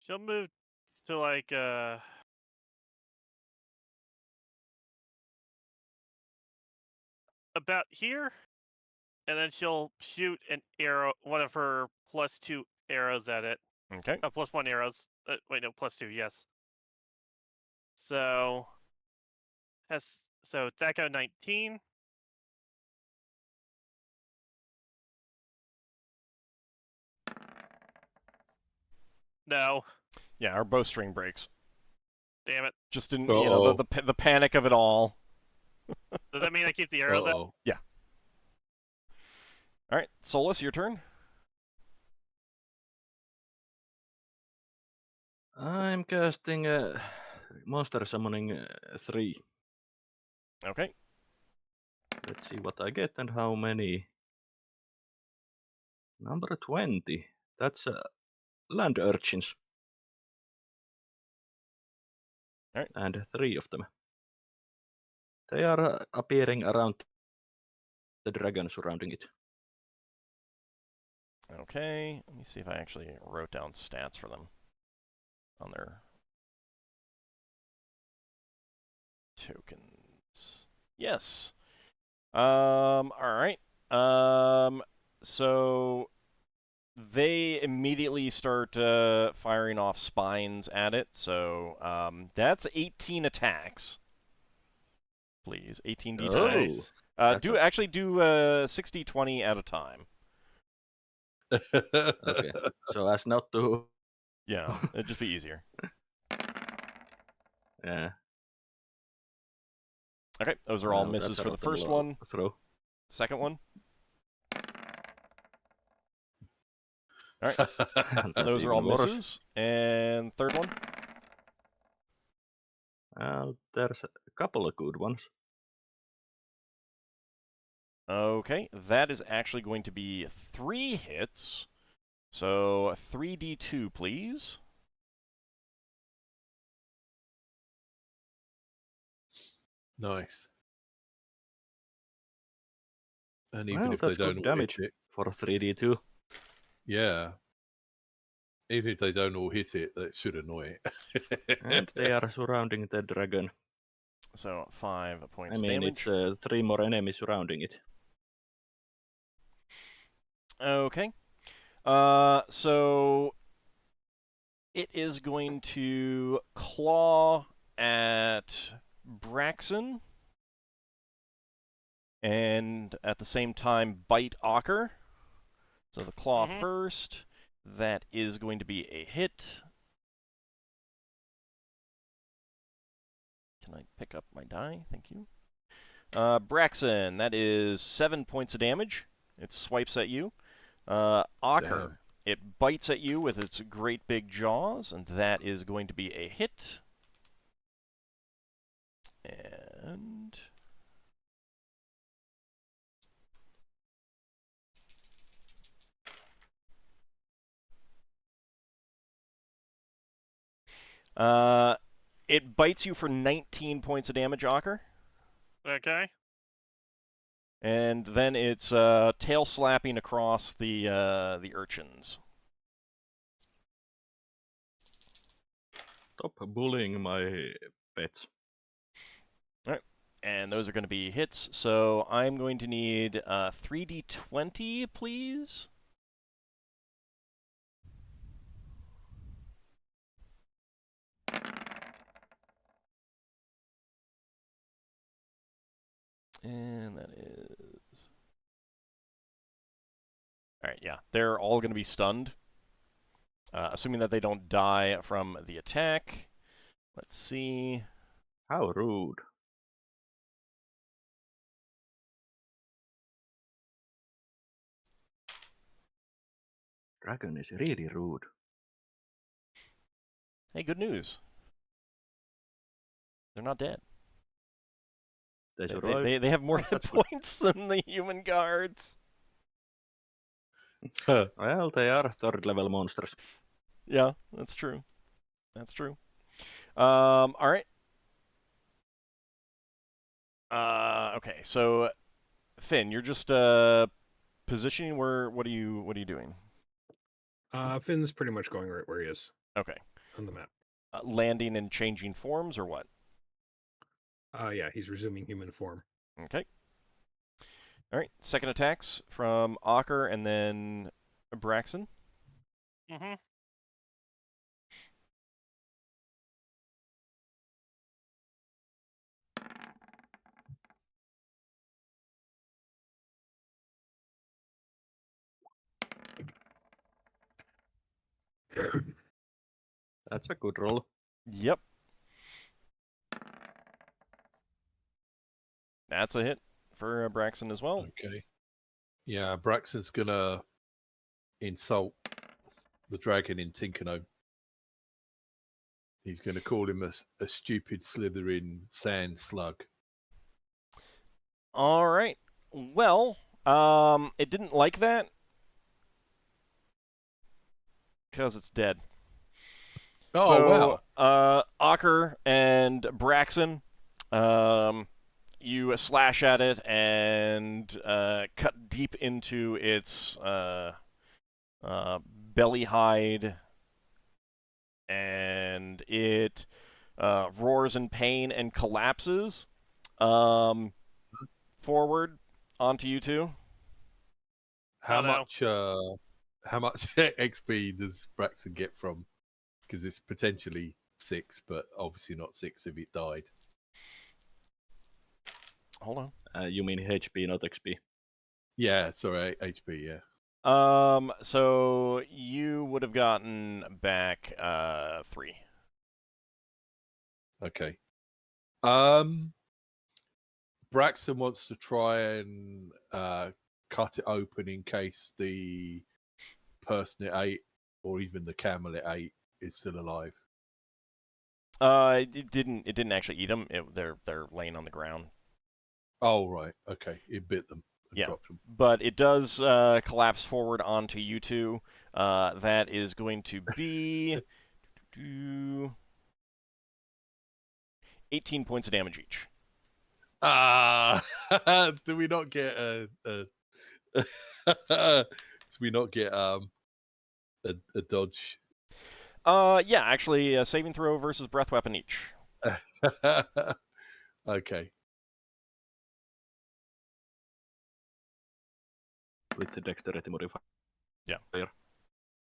She'll move to, like, about here, and then she'll shoot an arrow, one of her +2 arrows at it. Okay. +1 arrows. Wait, no, +2, yes. So, that got 19. No, Yeah, our bowstring breaks. damn it. Just in Uh-oh. the panic of it all. Does that mean I keep the arrow then? Uh-oh. Yeah. All right, Solas, your turn. I'm casting Monster Summoning 3. Okay. Let's see what I get and how many. Number 20. That's land urchins. Alright. And 3 of them. They are appearing around the dragon surrounding it. Okay. Let me see if I actually wrote down stats for them on their tokens. Yes. All right. So they immediately start firing off spines at it. So that's 18 attacks. Please, 18 d Nice. do do 60-20 at a time. Okay. So as not to. Yeah, it'd just be easier. Yeah. Okay, those are all Well, misses that's a for the rotten first low one. throw. Second one. All right, That's those are all even worse. misses. And third one. There's a couple of good ones. Okay, that is actually going to be 3 hits. So 3d2, please. Nice. And even Well, if they that's don't good all damage hit, for 3d2. Yeah. Even if they don't all hit it, that should annoy it. And they are surrounding the dragon. So 5 points I of mean, damage. it's 3 more enemies surrounding it. Okay. So it is going to claw at Braxon, and at the same time bite Ockar. So the claw first. That is going to be a hit. Can I pick up my die? Thank you. Braxon, that is 7 points of damage. It swipes at you. Ockar, Damn. it bites at you with its great big jaws, and that is going to be a hit. And it bites you for 19 points of damage, Ockar. Okay. And then it's tail slapping across the urchins. Stop bullying my pets. All right. And those are going to be hits. So I'm going to need 3d20, please. And that is... Alright, yeah. They're all going to be stunned. Assuming that they don't die from the attack. Let's see. How rude. Dragon is really rude. Hey, good news. They're not dead. They They, survive. they have more Oh, hit that's good. points than the human guards. Well, they are third level monsters. Yeah, that's true. That's true. All right. Okay. So, Finn, you're just positioning. What are you doing? Finn's pretty much going right where he is Okay. on the map. Landing and changing forms, or what? Yeah, he's resuming human form. Okay. All right. Second attacks from Ockar and then Braxon. Mm-hmm. That's a good roll. Yep. That's a hit for Braxon as well. Okay. Yeah, Braxton's gonna insult the dragon in Tinkano. He's gonna call him a stupid slithering sand slug. All right. Well, it didn't like that because it's dead. Oh, So, wow. Ockar and Braxon, you slash at it and cut deep into its belly hide, and it roars in pain and collapses forward onto you two. How Oh, no. much XP does Braxton get from? Because it's potentially 6, but obviously not 6 if it died. Hold on. You mean HP, not XP. Yeah, sorry, HP. Yeah. So you would have gotten back 3. Okay. Braxton wants to try and cut it open in case the person it ate, or even the camel it ate, is still alive. It didn't actually eat them. They're laying on the ground. Oh, right. Okay. It bit them and Yeah. dropped them. But it does collapse forward onto you two. That is going to be 18 points of damage each. Do we not get do we not get a dodge? Yeah, actually, saving throw versus breath weapon each. Okay. With the dexterity modifier.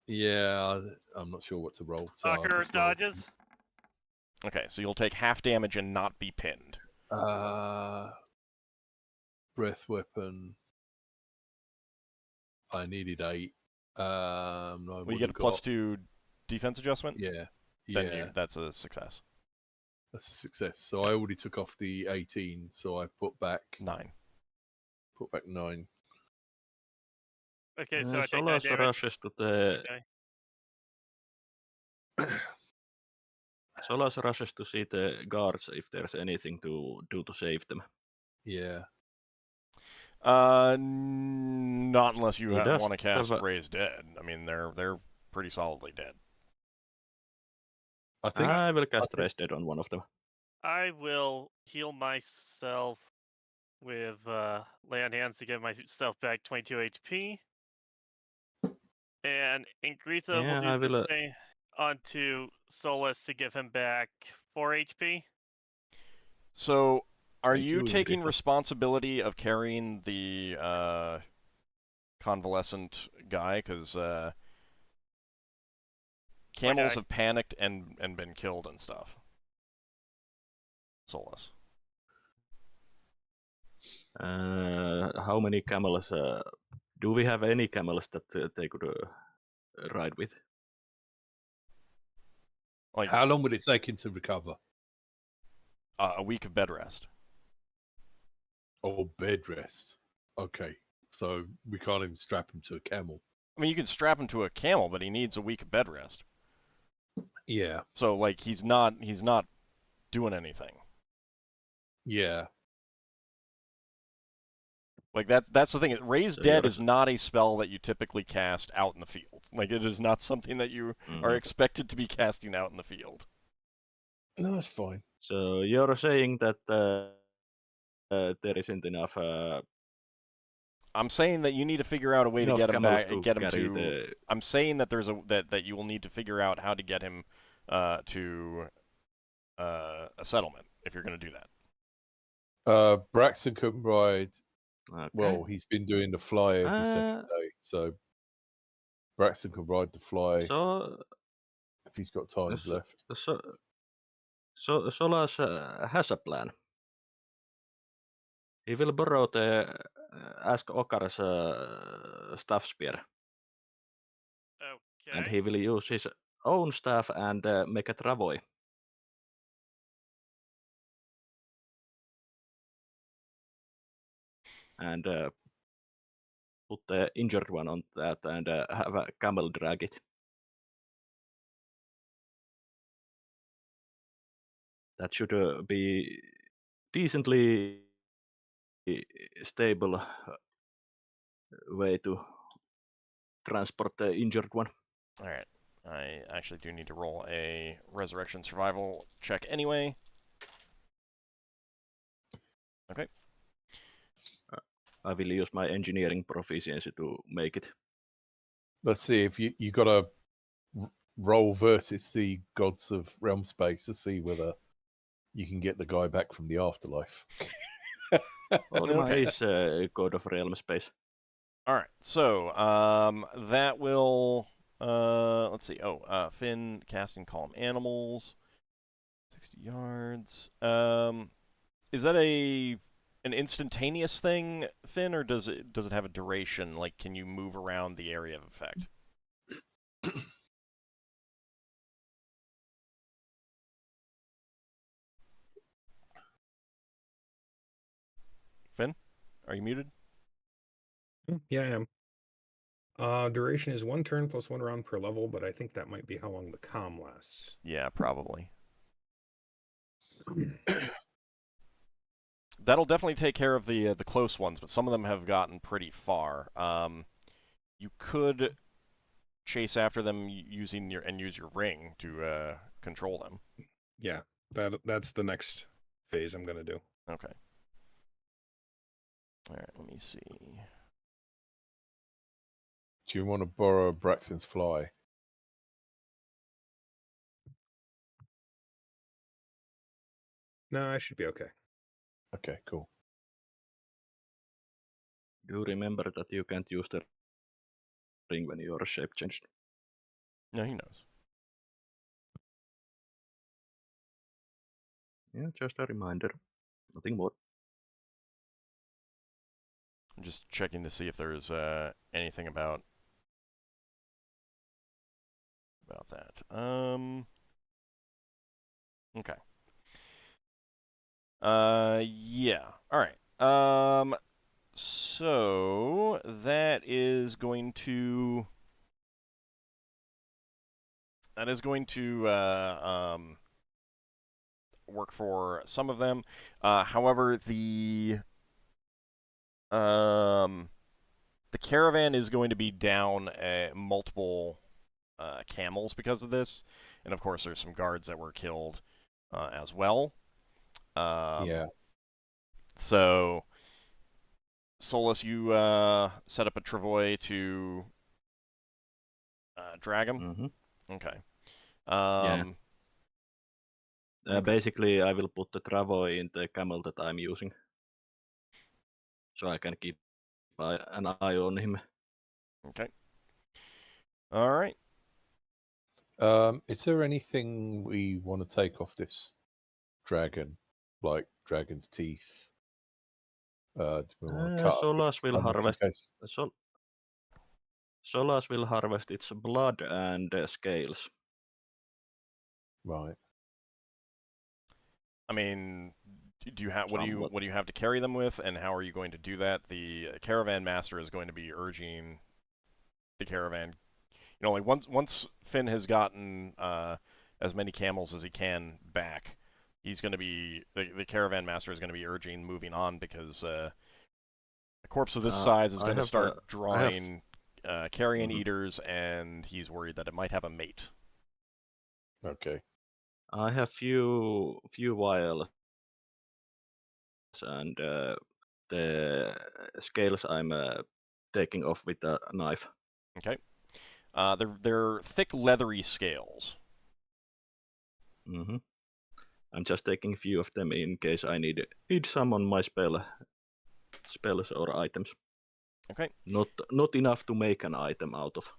Yeah, I'm not sure what to roll. So I'll Ockar just roll. dodges. Okay, so you'll take half damage and not be pinned. Breath weapon. I needed 8. I Well, you get a +2 defense adjustment. Yeah, Then that's a success. that's a success. So I already took off the 18, so I put back 9. 9. Okay, so I take 9 Solas damage. rushes to the... Okay. Solas rushes to see the guards if there's anything to do to save them. Yeah. Not unless you He does want to cast have a- Raise Dead. I mean, they're pretty solidly dead. I think I will cast Raise Dead on one of them. I will heal myself with lay on hands to get myself back 22 HP. And Ingritha Yeah, will I do will, the same onto Solas to give him back 4 HP. So, are Thank you you, taking Ingrid. responsibility of carrying the convalescent guy? Because camels guy? have panicked and been killed and stuff. Solas. How many camels? Do we have any camels that they could ride with? Like how long would it take him to recover? a week of bed rest. Oh, bed rest. Okay, so we can't even strap him to a camel. I mean, you can strap him to a camel, but he needs a week of bed rest. Yeah. So, like, he's not doing anything. Yeah. Like that's the thing. Raise So Dead you're- is not a spell that you typically cast out in the field. Like it is not something that you are expected to be casting out in the field. No, that's fine. So you're saying that there isn't enough I'm saying that you need to figure out a way to enough get him camels back. to Get him carry to. the... I'm saying that there's that you will need to figure out how to get him to a settlement if you're going to do that. Braxon couldn't ride. Okay. Well, he's been doing the fly every second day, so Braxton can ride the fly So if he's got time left. So Solas has a plan. He will borrow the ask Ockar's staff spear, Okay. and he will use his own staff and make a travois. And put the injured one on that and have a camel drag it. That should be decently stable way to transport the injured one. All right. I actually do need to roll a resurrection survival check anyway. Okay. I will use my engineering proficiency to make it. Let's see if you got to roll versus the gods of realm space to see whether you can get the guy back from the afterlife. Onima Okay. is God of Realm Space. All right. So that will let's see. Oh, Finn casting calm animals, 60 yards. Is that an instantaneous thing, Finn, or does it have a duration? Like, can you move around the area of effect? Finn, are you muted? Yeah, I am. Duration is 1 turn plus 1 round per level, but I think that might be how long the comm lasts. Yeah, probably. That'll definitely take care of the close ones, but some of them have gotten pretty far. You could chase after them using use your ring to control them. Yeah, that's the next phase I'm gonna do. Okay. All right, let me see. Do you want to borrow Braxton's fly? No, I should be okay. Okay, cool. Do remember that you can't use the ring when you're shape changed. No, he knows. Yeah, just a reminder. Nothing more. I'm just checking to see if there's anything about that. Okay. Yeah. All right. So that is going to work for some of them. However, the caravan is going to be down multiple camels because of this, and of course, there's some guards that were killed as well. Yeah. So, Solas, you set up a travois to drag him. Mm-hmm. Okay. Yeah. Okay. Basically, I will put the travois in the camel that I'm using, so I can keep an eye on him. Okay. All right. Is there anything we want to take off this dragon, like dragon's teeth? Do we want to cut Solas its will stomach in harvest. case- Solas will harvest its blood and scales. Right. I mean, do you have what do Somewhat. you have to carry them with, and how are you going to do that? The caravan master is going to be urging the caravan. You know, like once Finn has gotten as many camels as he can back, he's going to be the caravan master is going to be urging moving on because a corpse of this size is going to start drawing carrion eaters, and he's worried that it might have a mate. Okay. I have few vials, and the scales I'm taking off with a knife. Okay. They're thick, leathery scales. Mm-hmm. I'm just taking a few of them in case I need some on my spells or items. Okay. Not enough to make an item out of.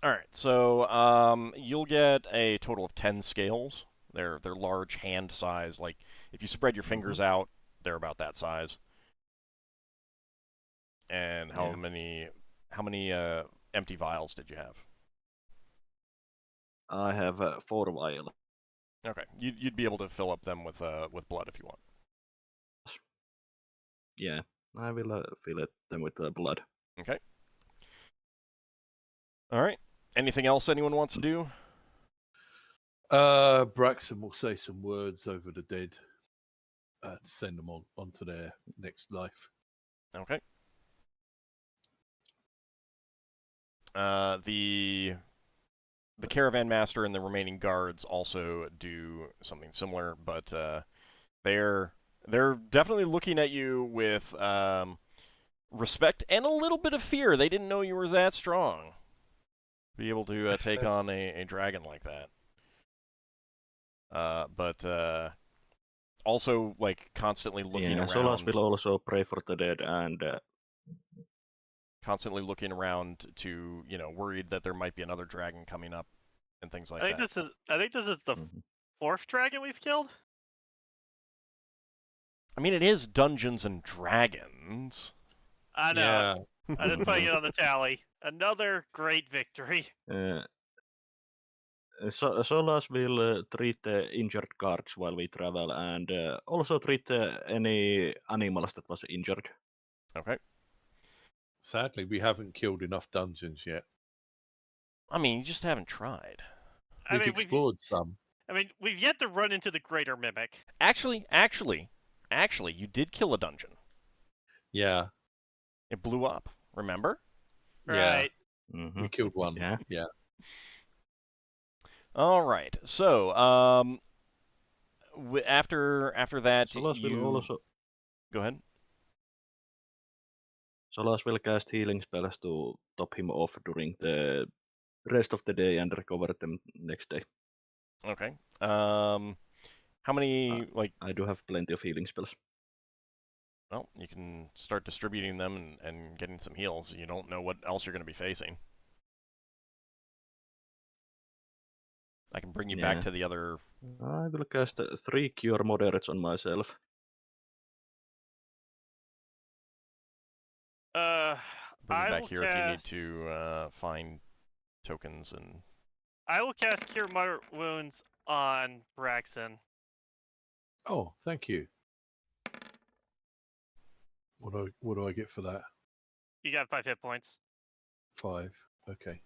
All right. So you'll get a total of 10 scales. They're large, hand size. Like if you spread your fingers out, they're about that size. And how many empty vials did you have? I have 4 vials. Okay, you'd be able to fill up them with blood if you want. Yeah, I will fill them with blood. Okay. All right. Anything else anyone wants to do? Braxon will say some words over the dead to send them on to their next life. Okay. The caravan master and the remaining guards also do something similar, but they're definitely looking at you with respect and a little bit of fear. They didn't know you were that strong. Be able to take on a dragon like that. But also like constantly looking around. Solas will also pray for the dead and constantly looking around to, worried that there might be another dragon coming up and things like that. I think this is the fourth dragon we've killed. I mean, it is Dungeons and Dragons. I know. Yeah. I'm just putting it on the tally. Another great victory. Solas will treat the injured guards while we travel, and also treat any animals that was injured. Okay. Sadly, we haven't killed enough dungeons yet. I mean, you just haven't tried. We've explored some. I mean, we've yet to run into the Greater Mimic. Actually, you did kill a dungeon. Yeah. It blew up, remember? Right. Yeah. Mm-hmm. We killed one. Yeah. All right. So, after that, Solas will also go ahead. Solas will cast healing spells to top him off during the rest of the day and recover them next day. Okay. How many, I do have plenty of healing spells. well, you can start distributing them and getting some heals. You don't know what else you're going to be facing. I can bring you back Yeah. to the other... I will cast 3 Cure Moderates on myself. Bring you I back will here cast... if you need to find tokens and... I will cast Cure Moderate Wounds on Braxon. Oh, thank you. What do I get for that? You got 5 hit points. 5. Okay.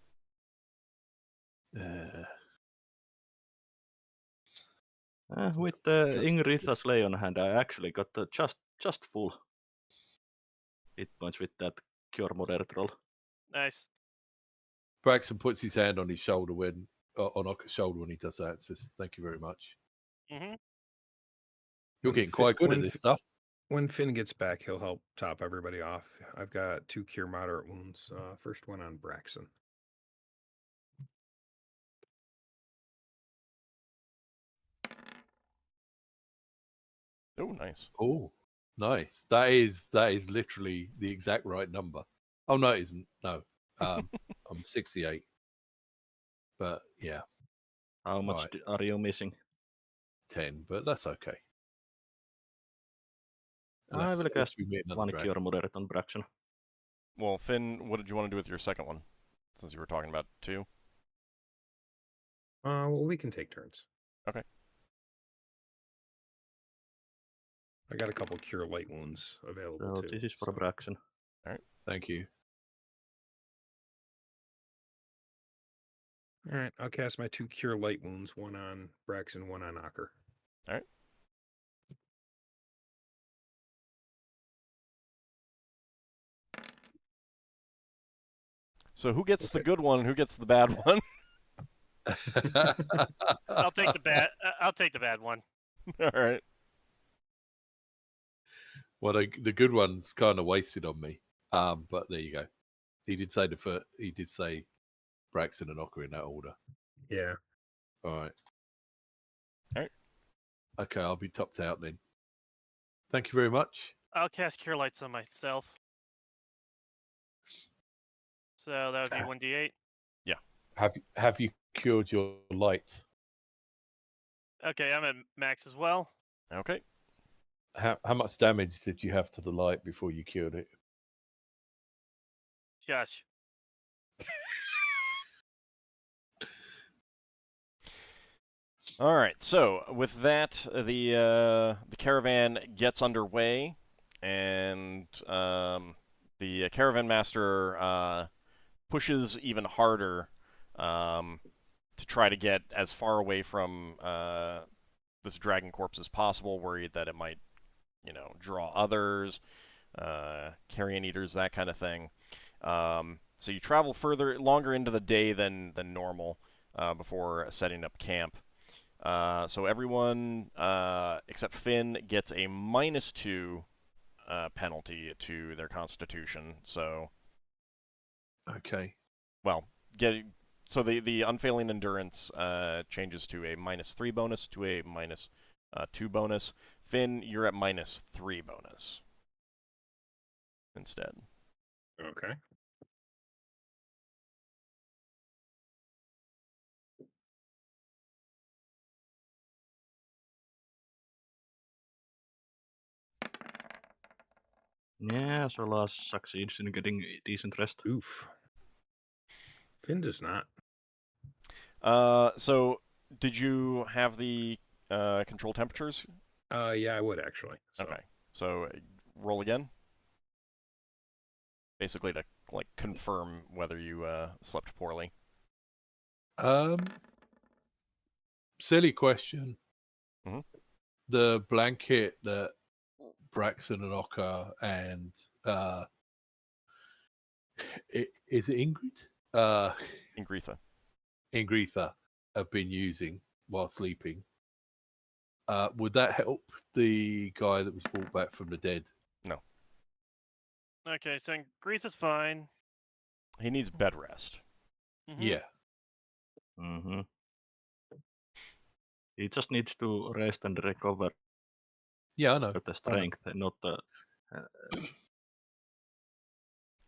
With Ingritha's Lay on hand, I actually got just full hit points with that Cure Moderate roll. Nice. Braxton puts his hand on his shoulder on Ockar's shoulder when he does that and says, "Thank you very much. Mm-hmm. You're getting quite good at this stuff." When Finn gets back, he'll help top everybody off. I've got 2 cure moderate wounds. First one on Braxon. Oh, nice. Oh, nice. That is literally the exact right number. Oh no, it isn't. No, I'm 68. But yeah, How much Right. are you missing? 10. But that's okay. I will cast we meet another 1 dragon. Cure Moderate on Braxon. Well, Finn, what did you want to do with your second one? Since you were talking about 2. Well, we can take turns. Okay. I got a couple cure light wounds available So too. this is for so- Braxon. Thank you. All right, I'll cast my 2 cure light wounds, one on Braxon, one on Ockar. All right. So who gets the good one and who gets the bad one? I'll take the bad. I'll take the bad one. All right. Well, the good one's kind of wasted on me. But there you go. He did say Braxton and Ockar in that order. Yeah. All right. All right. Okay, I'll be topped out then. Thank you very much. I'll cast Cure Lights on myself. So that would be 1d8. Have you cured your light? Okay, I'm at max as well. Okay. How much damage did you have to the light before you cured it? Gosh. All right. So with that, the caravan gets underway, and the caravan master pushes even harder to try to get as far away from this dragon corpse as possible, worried that it might, draw others, carrion eaters, that kind of thing. So you travel longer into the day than normal before setting up camp. So everyone except Finn gets a -2 penalty to their constitution. So, Okay. well, so the unfailing endurance changes to a -3 bonus to a -2 bonus. Finn, you're at -3 bonus instead. Okay. Yeah, Solas succeeds in getting decent rest. Oof. Finn does not. So did you have the control temperatures? Yeah, I would actually. So. Okay. So roll again. Basically to confirm whether you slept poorly. Silly question. Mhm. The blanket that Braxon and Ockar and is it Ingrid? Ingritha have been using while sleeping. Would that help the guy that was brought back from the dead? No. Okay, so Greece is fine. He needs bed rest. Mm-hmm. Yeah. Mm-hmm. He just needs to rest and recover Yeah, I know. the strength, not the.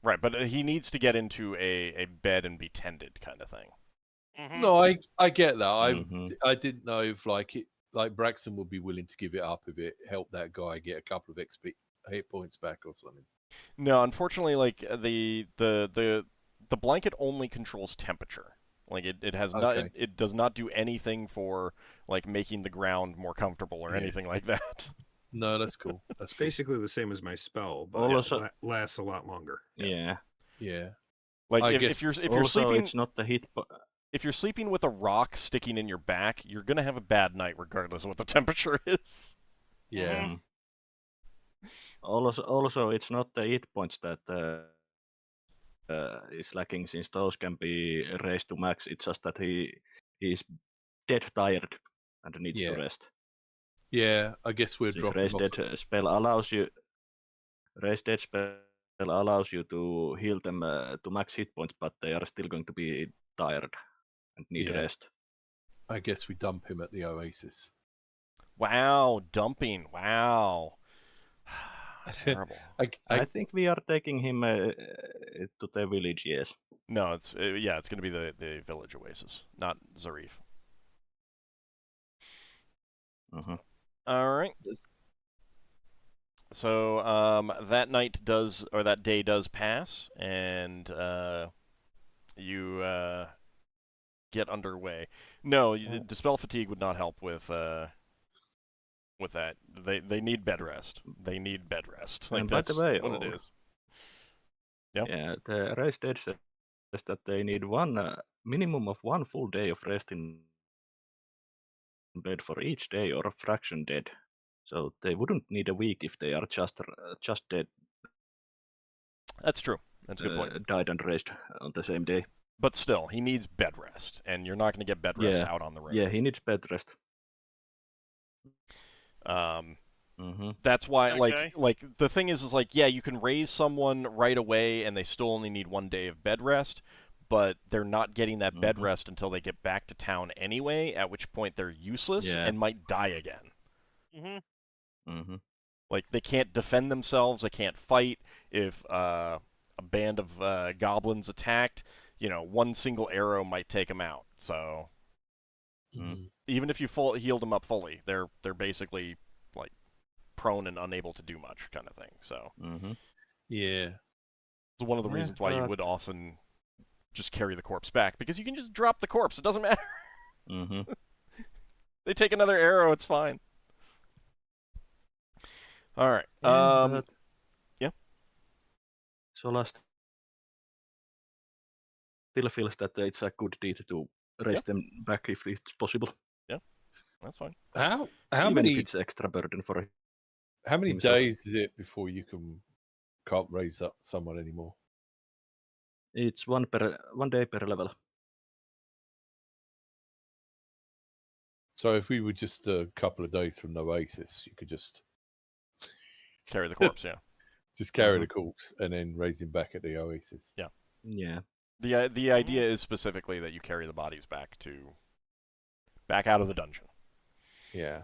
Right, but he needs to get into a bed and be tended kind of thing. Mhm. No, I get that. Mhm. I didn't know if like Braxon would be willing to give it up if it helped that guy get a couple of XP hit points back or something. No, unfortunately, like the blanket only controls temperature. Like it has not Okay. it does not do anything for like making the ground more comfortable or Yeah. anything like that. No, that's cool. That's cool. Basically the same as my spell, but Also- it lasts a lot longer. Yeah. Yeah. Like I if guess you're Also, sleeping it's not the hit. if you're sleeping with a rock sticking in your back, you're gonna have a bad night regardless of what the temperature is. Yeah. Mhm. Also, it's not the hit points that is lacking, since those can be raised to max. It's just that he's dead tired and needs to Yeah. rest. Yeah. I guess we're Since dropping raised off. dead spell allows you to heal them to max hit points, but they are still going to be tired and need Yeah. rest. I guess we dump him at the Oasis. Wow, dumping. Wow. Terrible. I think we are taking him to the village. Yes. No, it's yeah, it's gonna be the village oasis, not Zarif. Mm-hmm. All right. So that day does pass, and you get underway. No, dispel fatigue would not help with that. They need bed rest. They need bed rest. Like And by that's the way, what it is. Yep. Yeah, the raised dead says that they need one minimum of 1 full day of rest in bed for each day or a fraction dead. So they wouldn't need a week if they are just dead, That's true. That's a good point. died and raised on the same day. But still, he needs bed rest, and you're not going to get bed rest out on the road. Yeah, he needs bed rest. That's why, Okay. like the thing is like, yeah, you can raise someone right away, and they still only need 1 day of bed rest, but they're not getting that bed rest until they get back to town anyway, at which point they're useless and might die again. Like, they can't defend themselves, they can't fight. If a band of goblins attacked, one single arrow might take them out. So even if you healed them up fully, they're basically like prone and unable to do much, kind of thing. So Yeah. it's one of the reasons why you would often just carry the corpse back, because you can just drop the corpse. It doesn't matter. They take another arrow. It's fine. All right. Yeah. Solas still feels that it's a good deed to raise them back if it's possible. Yeah, that's fine. How Even many if it's extra burden for how many himself. days is it before you can't raise up someone anymore? It's 1 day per level. So if we were just a couple of days from the Oasis, you could just carry the corpse. Yeah. Just carry the corpse and then raise him back at the Oasis. Yeah. Yeah. The idea is specifically that you carry the bodies back out of the dungeon. Yeah.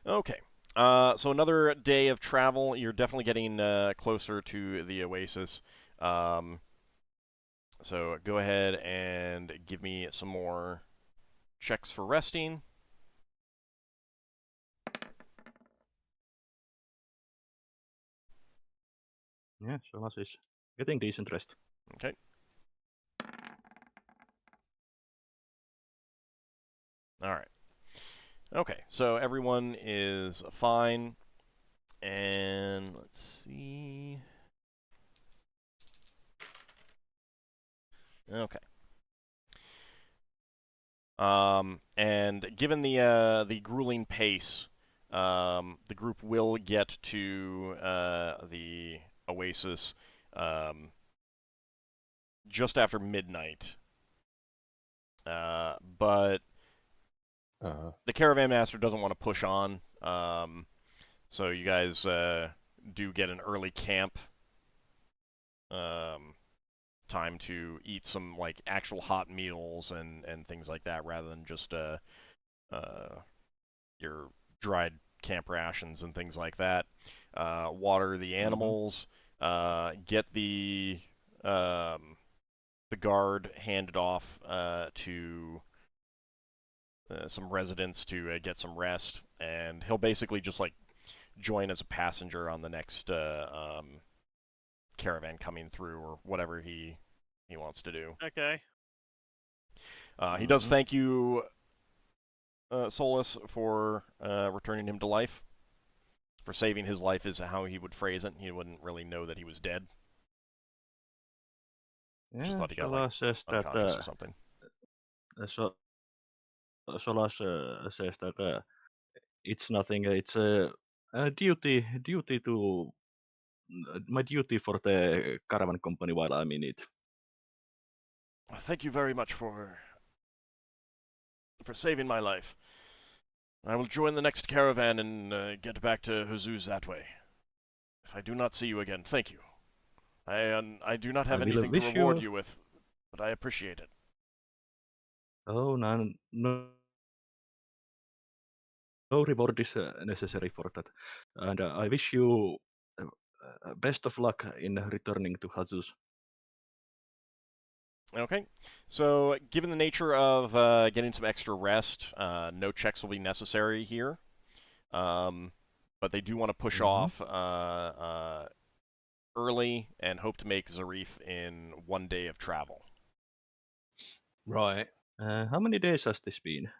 Okay. So another day of travel. You're definitely getting closer to the Oasis. So go ahead and give me some more checks for resting. Yeah, Solas is getting decent rest. Okay. All right. Okay, so everyone is fine. And let's see. Okay. And given the grueling pace, the group will get to the Oasis just after midnight. But the caravan master doesn't want to push on, so you guys do get an early camp. time to eat some like actual hot meals and things like that, rather than just your dried camp rations and things like that. Water the animals. Get the guard handed off to some residents to get some rest, and he'll basically just like join as a passenger on the next caravan coming through, or whatever he wants to do. Okay. He does thank you, Solas, for returning him to life. For saving his life is how he would phrase it. He wouldn't really know that he was dead. Just thought he got like says that unconscious or something. Solas says that it's nothing. It's a duty to my duty for the caravan company while I'm in it. Thank you very much for saving my life. I will join the next caravan and get back to Jesus that way. If I do not see you again, thank you. I do not have I will anything to wish reward you- you with, but I appreciate it. Oh, no reward is necessary for that. And I wish you best of luck in returning to Jesus. Okay, so given the nature of getting some extra rest, no checks will be necessary here. But they do want to push off early and hope to make Zarif in 1 day of travel. Right. How many days has this been?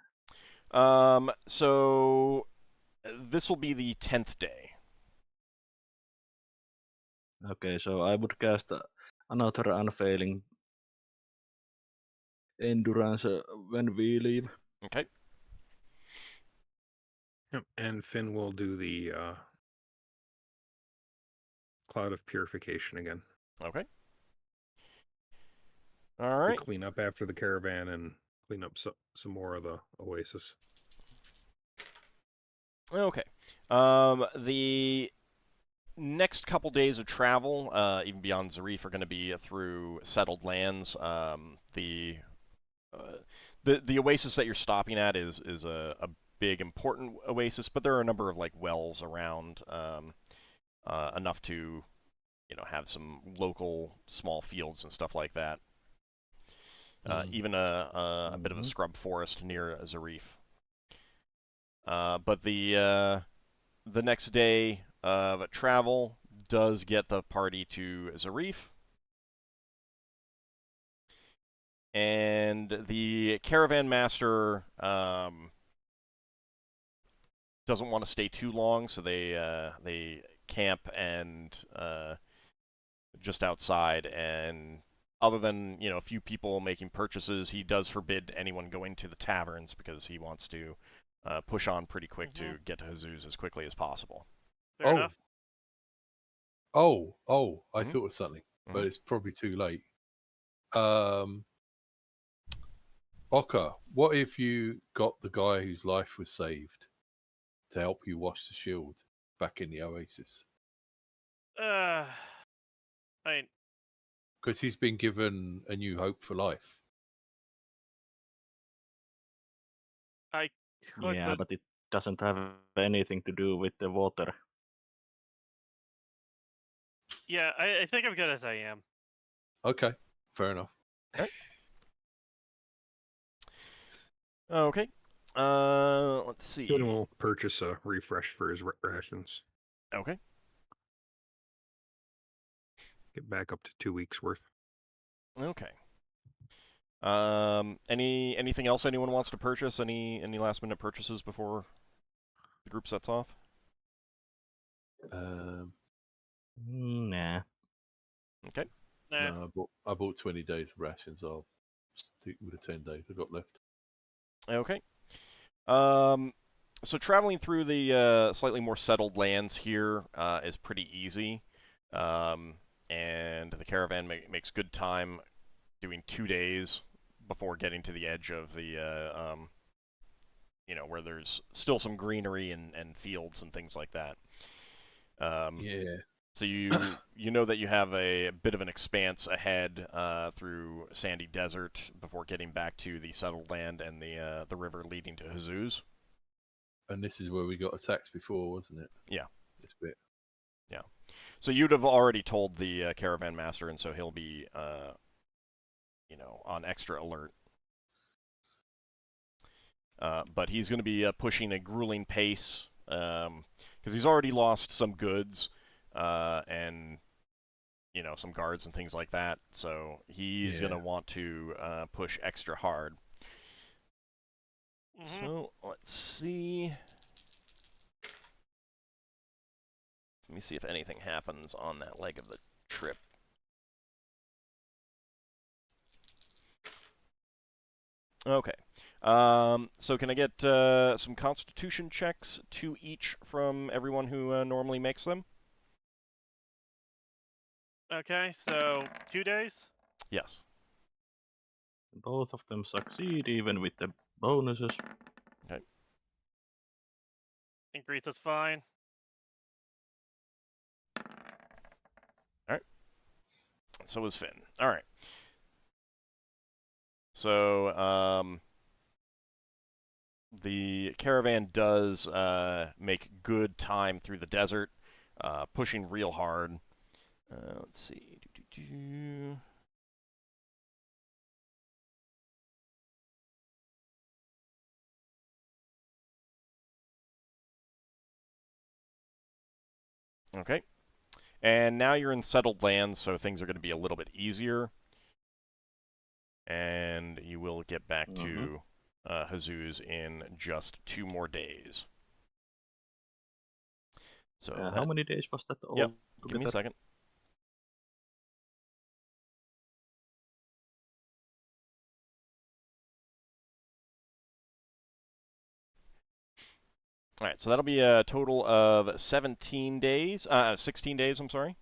So this will be the 10th day. Okay, so I would cast another unfailing endurance when we leave. Okay. Yep. And Finn will do the Cloud of Purification again. Okay. All To right. clean up after the caravan and clean up some more of the oasis. Okay. The next couple days of travel, even beyond Zarif, are going to be through settled lands. The oasis that you're stopping at is a big important oasis, but there are a number of like wells around, enough to have some local small fields and stuff like that. Even a bit of a scrub forest near Zarif. But the next day of travel does get the party to Zarif. And the caravan master doesn't want to stay too long, so they camp and just outside. And other than a few people making purchases, he does forbid anyone going to the taverns because he wants to push on pretty quick to get to Jesus as quickly as possible. Fair enough. I Mhm. thought of something, but Mhm. it's probably too late. Ockar, what if you got the guy whose life was saved to help you wash the shield back in the oasis? I mean, Because he's been given a new hope for life. I could, Yeah, but it doesn't have anything to do with the water. yeah, I think I'm good as I am. Okay, fair enough. Okay. Let's see. Finn will purchase a refresh for his rations. Okay. Get back up to 2 weeks worth. Okay. Anything else anyone wants to purchase? Any last minute purchases before the group sets off? Nah. Okay. Nah. No, I bought 20 days of rations. I'll stick with the 10 days I got left. Okay. So traveling through the slightly more settled lands here is pretty easy, and the caravan makes good time doing 2 days before getting to the edge of the where there's still some greenery and fields and things like that. Yeah. So you know that you have a bit of an expanse ahead through sandy desert before getting back to the settled land and the river leading to Hazuz. And this is where we got attacked before, wasn't it? Yeah. This bit. Yeah. So you'd have already told the caravan master, and so he'll be on extra alert. But he's going to be pushing a grueling pace because he's already lost some goods and some guards and things like that. So he's going to want to push extra hard. Mm-hmm. So let's see. Let me see if anything happens on that leg of the trip. Okay. So can I get some Constitution checks, 2 each from everyone who normally makes them? Okay, so 2 days. Yes. Both of them succeed, even with the bonuses. Increase is fine. So is Finn. All right. So the caravan does make good time through the desert, pushing real hard. Let's see. Okay. And now you're in settled lands, so things are going to be a little bit easier. And you will get back to Hazuz in just 2 more days. So How many days was that? Yep. Give me a second. All right, so that'll be a total of 16 days, I'm sorry.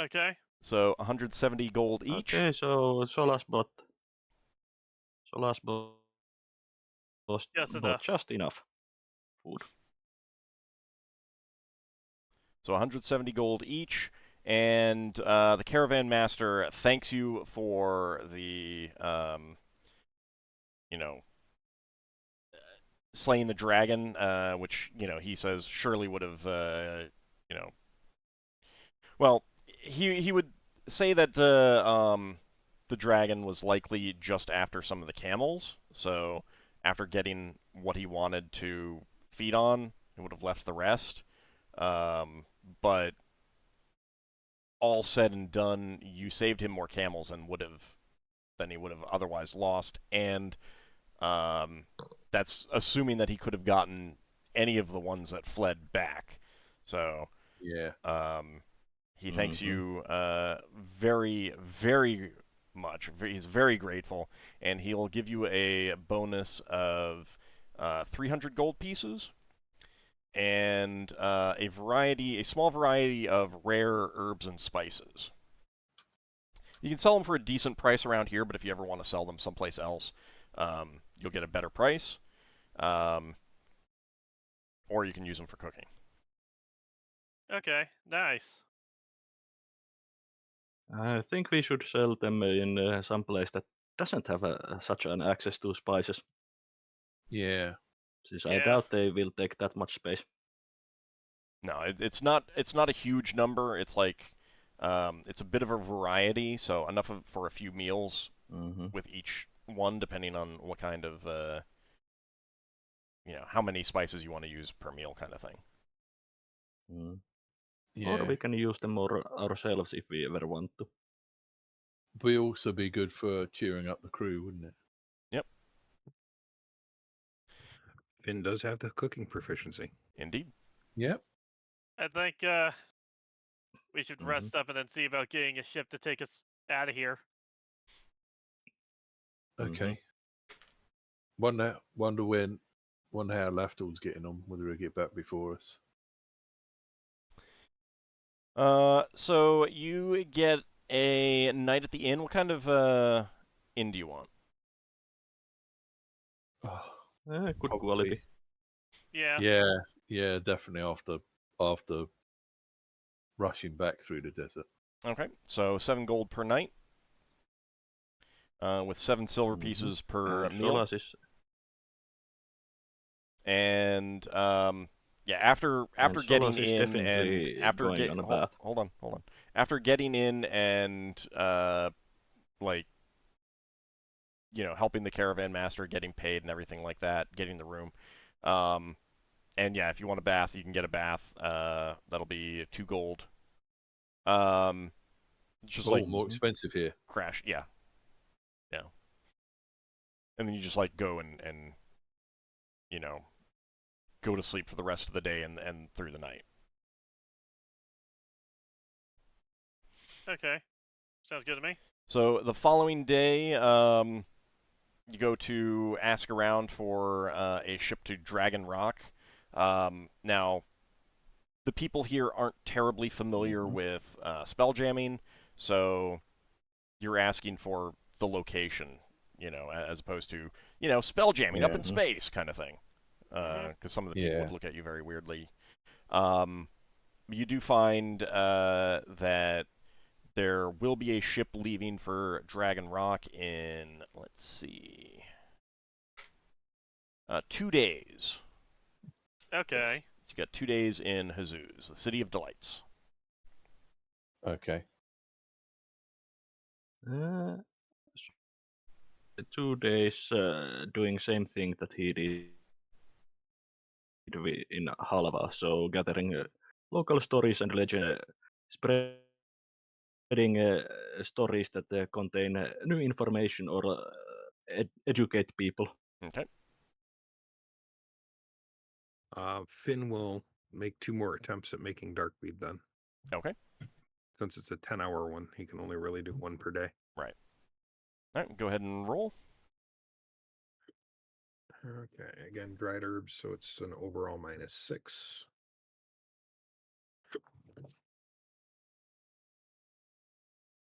Okay. So 170 gold each. Okay, so Solas bought Just enough. just enough food. So 170 gold each, and the caravan master thanks you for the, slaying the dragon, which he says surely would have, well, he would say that the dragon was likely just after some of the camels. So after getting what he wanted to feed on, he would have left the rest. But all said and done, you saved him more camels than he would have otherwise lost, and that's assuming that he could have gotten any of the ones that fled back. So Yeah. He thanks you very, very much. He's very grateful, and he'll give you a bonus of 300 gold pieces and a small variety of rare herbs and spices. You can sell them for a decent price around here, but if you ever want to sell them someplace else, you'll get a better price, or you can use them for cooking. Okay, nice. I think we should sell them in some place that doesn't have such an access to spices. Yeah. Since I Yeah. doubt they will take that much space. No, it's not a huge number. It's like it's a bit of a variety, so enough for a few meals with each one, depending on what kind of how many spices you want to use per meal, kind of thing. Yeah. Or we can use them ourselves if we ever want to. But it'd also be good for cheering up the crew, wouldn't it? Yep. Finn does have the cooking proficiency. Indeed. Yep. I think we should rest up and then see about getting a ship to take us out of here. Okay. Wonder how Lafdul's getting on, whether he'll get back before us. So you get a night at the inn. What kind of inn do you want? Oh, Good probably. quality. Yeah. Yeah, definitely after rushing back through the desert. Okay, so 7 gold per night, with 7 silver pieces per meal. Solas is And yeah, after Solas getting is in and definitely after going get on a hold, bath. hold on, after getting in and like helping the caravan master, getting paid and everything like that, getting the room. And yeah, if you want a bath, you can get a bath. That'll be 2 gold. Just like more expensive here. crash, yeah. And then you just like go and go to sleep for the rest of the day and through the night. Okay. Sounds good to me. So the following day, you go to ask around for a ship to Dragon Rock. Now, the people here aren't terribly familiar with spelljamming, so you're asking for the location, as opposed to, spelljamming up in space kind of thing. Because some of the people would look at you very weirdly. You do find that there will be a ship leaving for Dragon Rock in, let's see, 2 days. Okay. You got 2 days in Jesus, the City of Delights. Okay. 2 days doing same thing that he did in Halva, so gathering local stories and legend, spreading stories that contain new information or educate people. Okay. Finn will make 2 more attempts at making Darkweed then. Okay. Since it's a 10-hour one, he can only really do 1 per day. Right. All right, go ahead and roll. Okay, again, dried herbs, so it's an overall -6.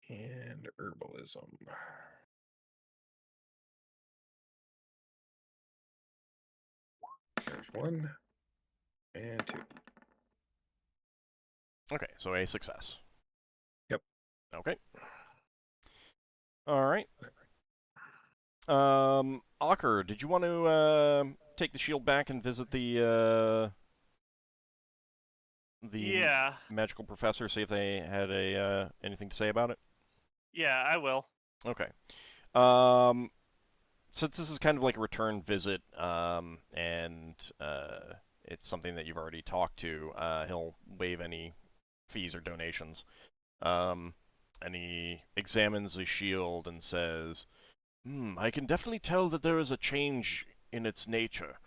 And herbalism. There's 1 and 2. Okay, so a success. Yep. Okay. All right. Ockar, did you want to take the shield back and visit the Yeah. magical professor, see if they had anything to say about it? Yeah, I will. Okay. Since this is kind of like a return visit, and it's something that you've already talked to, he'll waive any fees or donations. And he examines the shield and says, I can definitely tell that there is a change in its nature.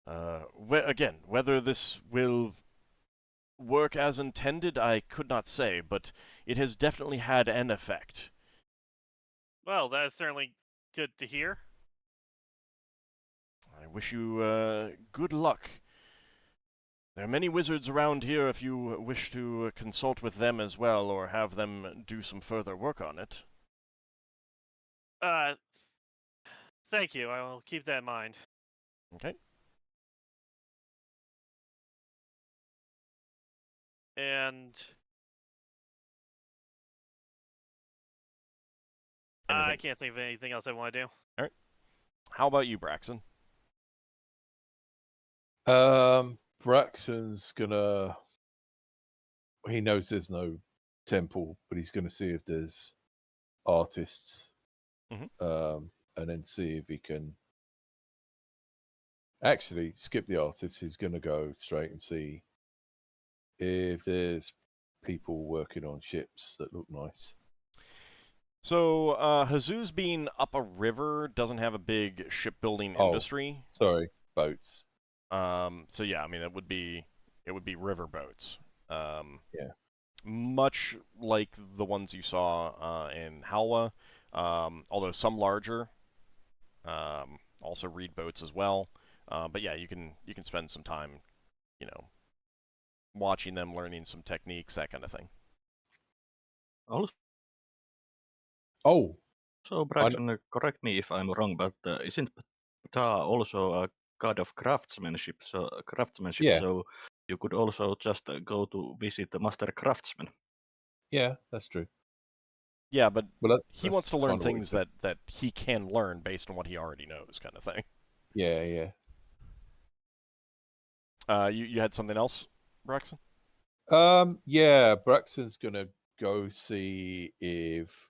Again, whether this will work as intended, I could not say, but it has definitely had an effect. Well, that is certainly good to hear. I wish you good luck. There are many wizards around here if you wish to consult with them as well, or have them do some further work on it. Thank you. I will keep that in mind. Okay. And I can't think of anything else I want to do. All right. How about you, Braxon? Braxon's gonna. He knows there's no temple, but he's gonna see if there's artists, and then see if he can. Actually, skip the artists. He's gonna go straight and see if there's people working on ships that look nice. So, Jesus being up a river doesn't have a big shipbuilding industry. Sorry, boats. So yeah, I mean it would be river boats. Yeah. Much like the ones you saw in Halwa, although some larger. Also reed boats as well. But yeah, you can spend some time, watching them, learning some techniques, that kind of thing. So Braxon, correct me if I'm wrong, but isn't Ptah also a god of craftsmanship? So Yeah. So You could also just go to visit the Master Craftsman. Yeah, that's true. Yeah, but Well, he wants to learn kinda what he things said. that he can learn based on what he already knows, kind of thing. Yeah, yeah. You had something else, Braxon? Yeah, Braxton's gonna go see if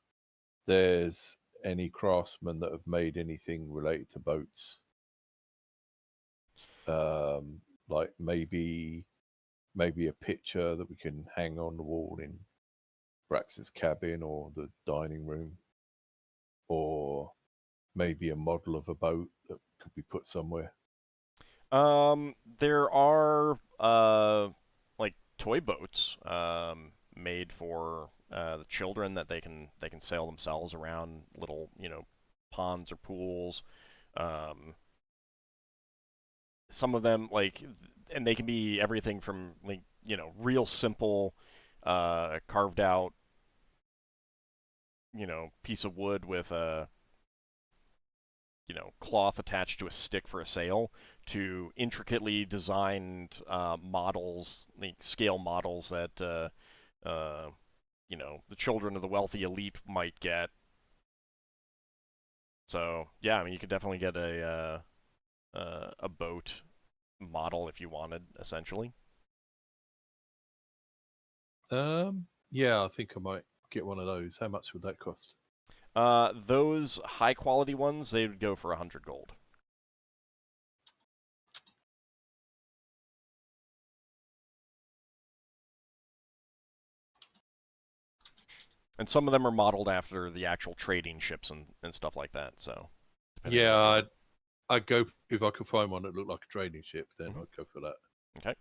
there's any craftsmen that have made anything related to boats. Like maybe a picture that we can hang on the wall in Braxton's cabin or the dining room, or maybe a model of a boat that could be put somewhere. There are like toy boats made for the children that they can sail themselves around little ponds or pools. Some of them and they can be everything from real simple carved out piece of wood with a cloth attached to a stick for a sail, to intricately designed models, scale models that the children of the wealthy elite might get. So yeah, I mean, you could definitely get a boat model if you wanted, essentially. Yeah, I think I might get one of those. How much would that cost? Those high quality ones, they would go for 100 gold. And some of them are modeled after the actual trading ships and stuff like that. So yeah, I'd go if I could find one that looked like a trading ship. Then I'd go for that. Okay.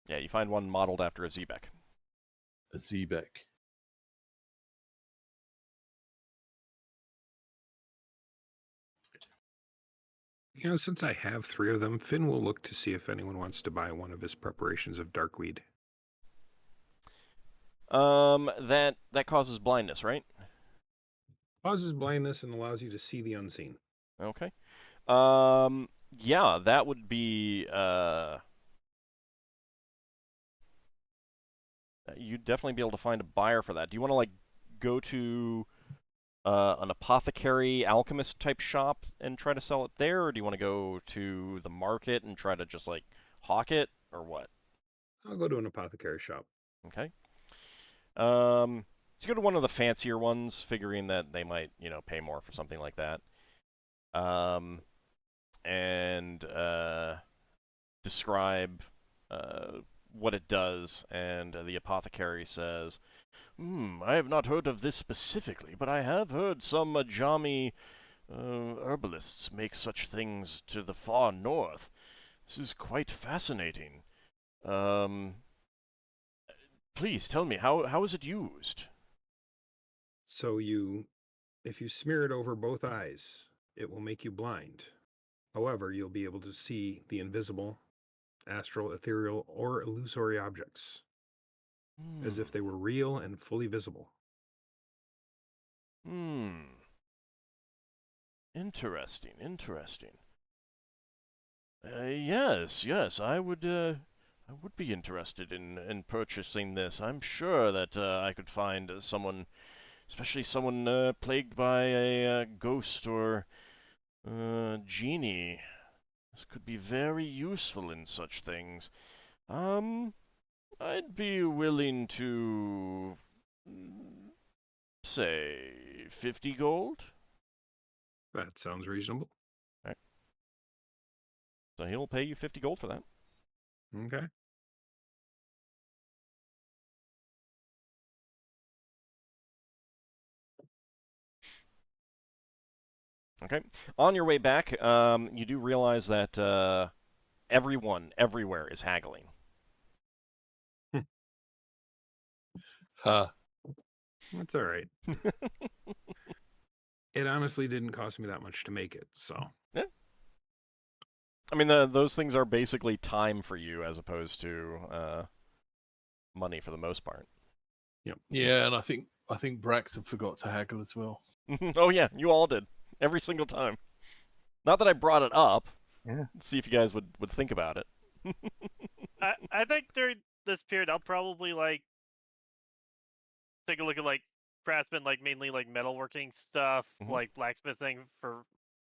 Yeah, you find one modeled after a Zebek. A Zebek. Since I have 3 of them, Finn will look to see if anyone wants to buy one of his preparations of Darkweed. That causes blindness, right? Causes blindness and allows you to see the unseen. Okay. Yeah, that would be you'd definitely be able to find a buyer for that. Do you want to go to an apothecary alchemist type shop and try to sell it there, or do you want to go to the market and try to just hawk it, or what? I'll go to an apothecary shop. Okay. Let's go to one of the fancier ones, figuring that they might, pay more for something like that. And describe what it does, and the apothecary says, I have not heard of this specifically, but I have heard some Ajami herbalists make such things to the far north. This is quite fascinating. Please tell me, how is it used? So if you smear it over both eyes, it will make you blind. However, you'll be able to see the invisible, astral, ethereal, or illusory objects as if they were real and fully visible. Interesting. Yes, I would be interested in purchasing this. I'm sure that I could find someone, especially someone plagued by a ghost or genie. This could be very useful in such things. I'd be willing to say 50 gold. That sounds reasonable. Right. So he'll pay you 50 gold for that. Okay. Okay. On your way back, you do realize that everyone, everywhere, is haggling. That's all right. It honestly didn't cost me that much to make it, so. Yeah. I mean, those things are basically time for you as opposed to money for the most part. Yep. Yeah, and I think Braxton forgot to haggle as well. Oh yeah, you all did. Every single time. Not that I brought it up. Yeah. See if you guys would think about it. I think during this period, I'll probably like take a look at like craftsman, like mainly like metalworking stuff, Mhm. like blacksmithing for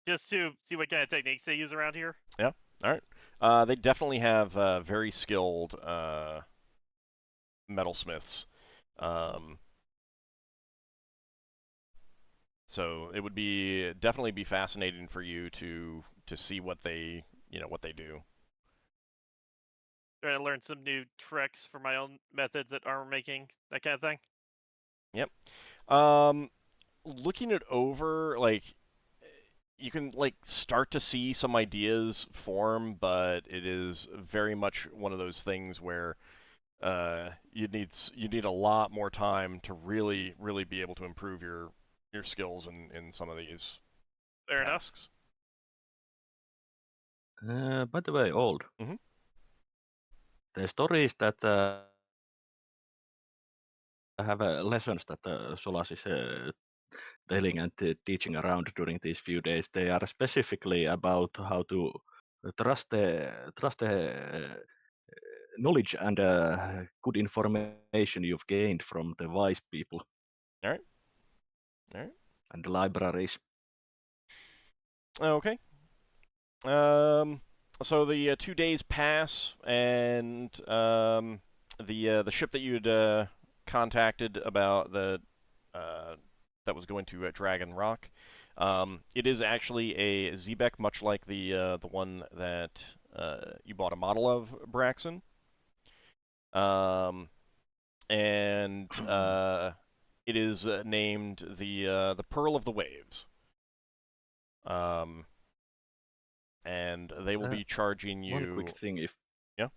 just to see what kind of techniques they use around here. Yeah. All right. They definitely have very skilled metalsmiths. So it would be definitely be fascinating for you to see what they what they do. Trying to learn some new tricks for my own methods at armor making, that kind of thing. Yep. Looking it over, like you can like start to see some ideas form, but it is very much one of those things where you need a lot more time to really be able to improve your skills in some of these Fair enough. tasks. By the way, Old. Mhm. The stories that have lessons that Solas is telling and teaching around during these few days, they are specifically about how to trust the knowledge and good information you've gained from the wise people All right. All right. and the libraries. Okay. So the 2 days pass, and the ship that you'd contacted about that was going to Dragon Rock, it is actually a Zebek, much like the one that you bought a model of, Braxon. And it is named the Pearl of the Waves. And they will be charging you. One quick thing, if Yeah.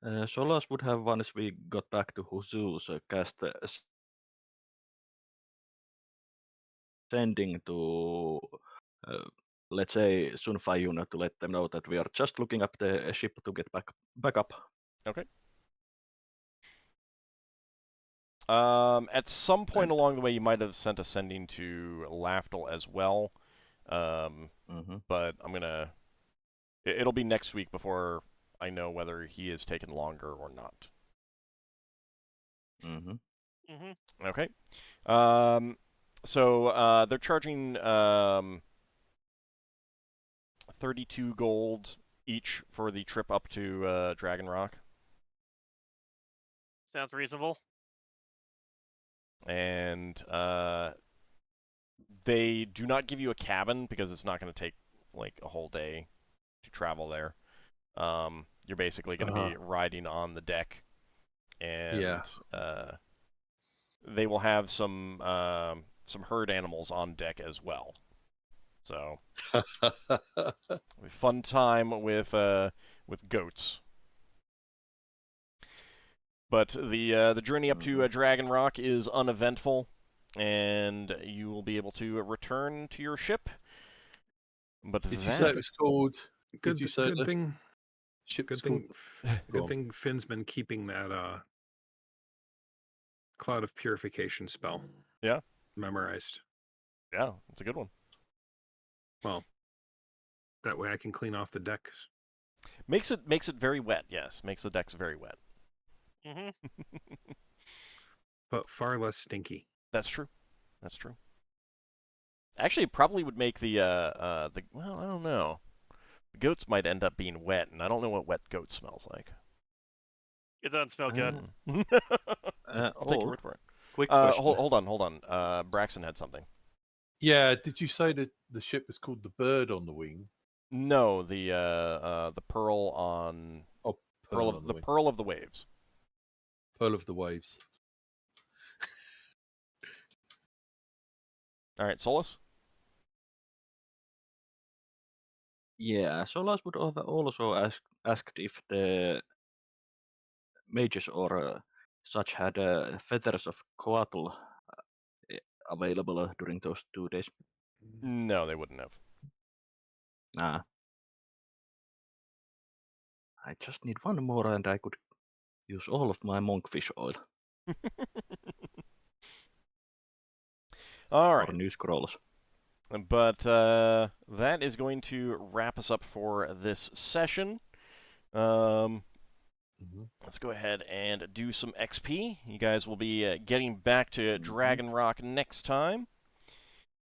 Solas would have, once we got back to Huzu's, cast sending to, let's say, Sunfayuna to let them know that we are just looking up the ship to get back up. Okay. At some point And- along the way, you might have sent a sending to Lafdul as well. But I'm gonna. It'll be next week before I know whether he has taken longer or not. Okay. So they're charging 32 gold each for the trip up to Dragon Rock. Sounds reasonable. And they do not give you a cabin because it's not going to take like a whole day to travel there. You're basically going to be riding on the deck, and they will have some herd animals on deck as well. So fun time with goats. But the journey up to Dragon Rock is uneventful, and you will be able to return to your ship. But Did you say it was called? Good, Did you say good the thing. ship Good was called? thing. Go Good on. thing Finn's been keeping that Cloud of Purification spell. Yeah. Memorized. Yeah, it's a good one. Well, that way I can clean off the decks. Makes it very wet. Yes, makes the decks very wet. But far less stinky. That's true. That's true. Actually, it probably would make the well, I don't know. The goats might end up being wet, and I don't know what wet goat smells like. It doesn't smell good. I'll take your word for it. Quick question. Hold on. Braxon had something. Yeah, did you say that the ship was called the Bird on the Wing? No, the pearl on Oh, Pearl on the Wing. Pearl of the Waves. Pearl of the Waves. All right, Solas. Yeah, Solas would also asked if the mages or such had feathers of coatl available during those 2 days. No, they wouldn't have. Nah. I just need one more and I could use all of my monkfish oil. All right. Or new scrolls. But that is going to wrap us up for this session. Let's go ahead and do some XP. You guys will be getting back to Dragon Rock next time.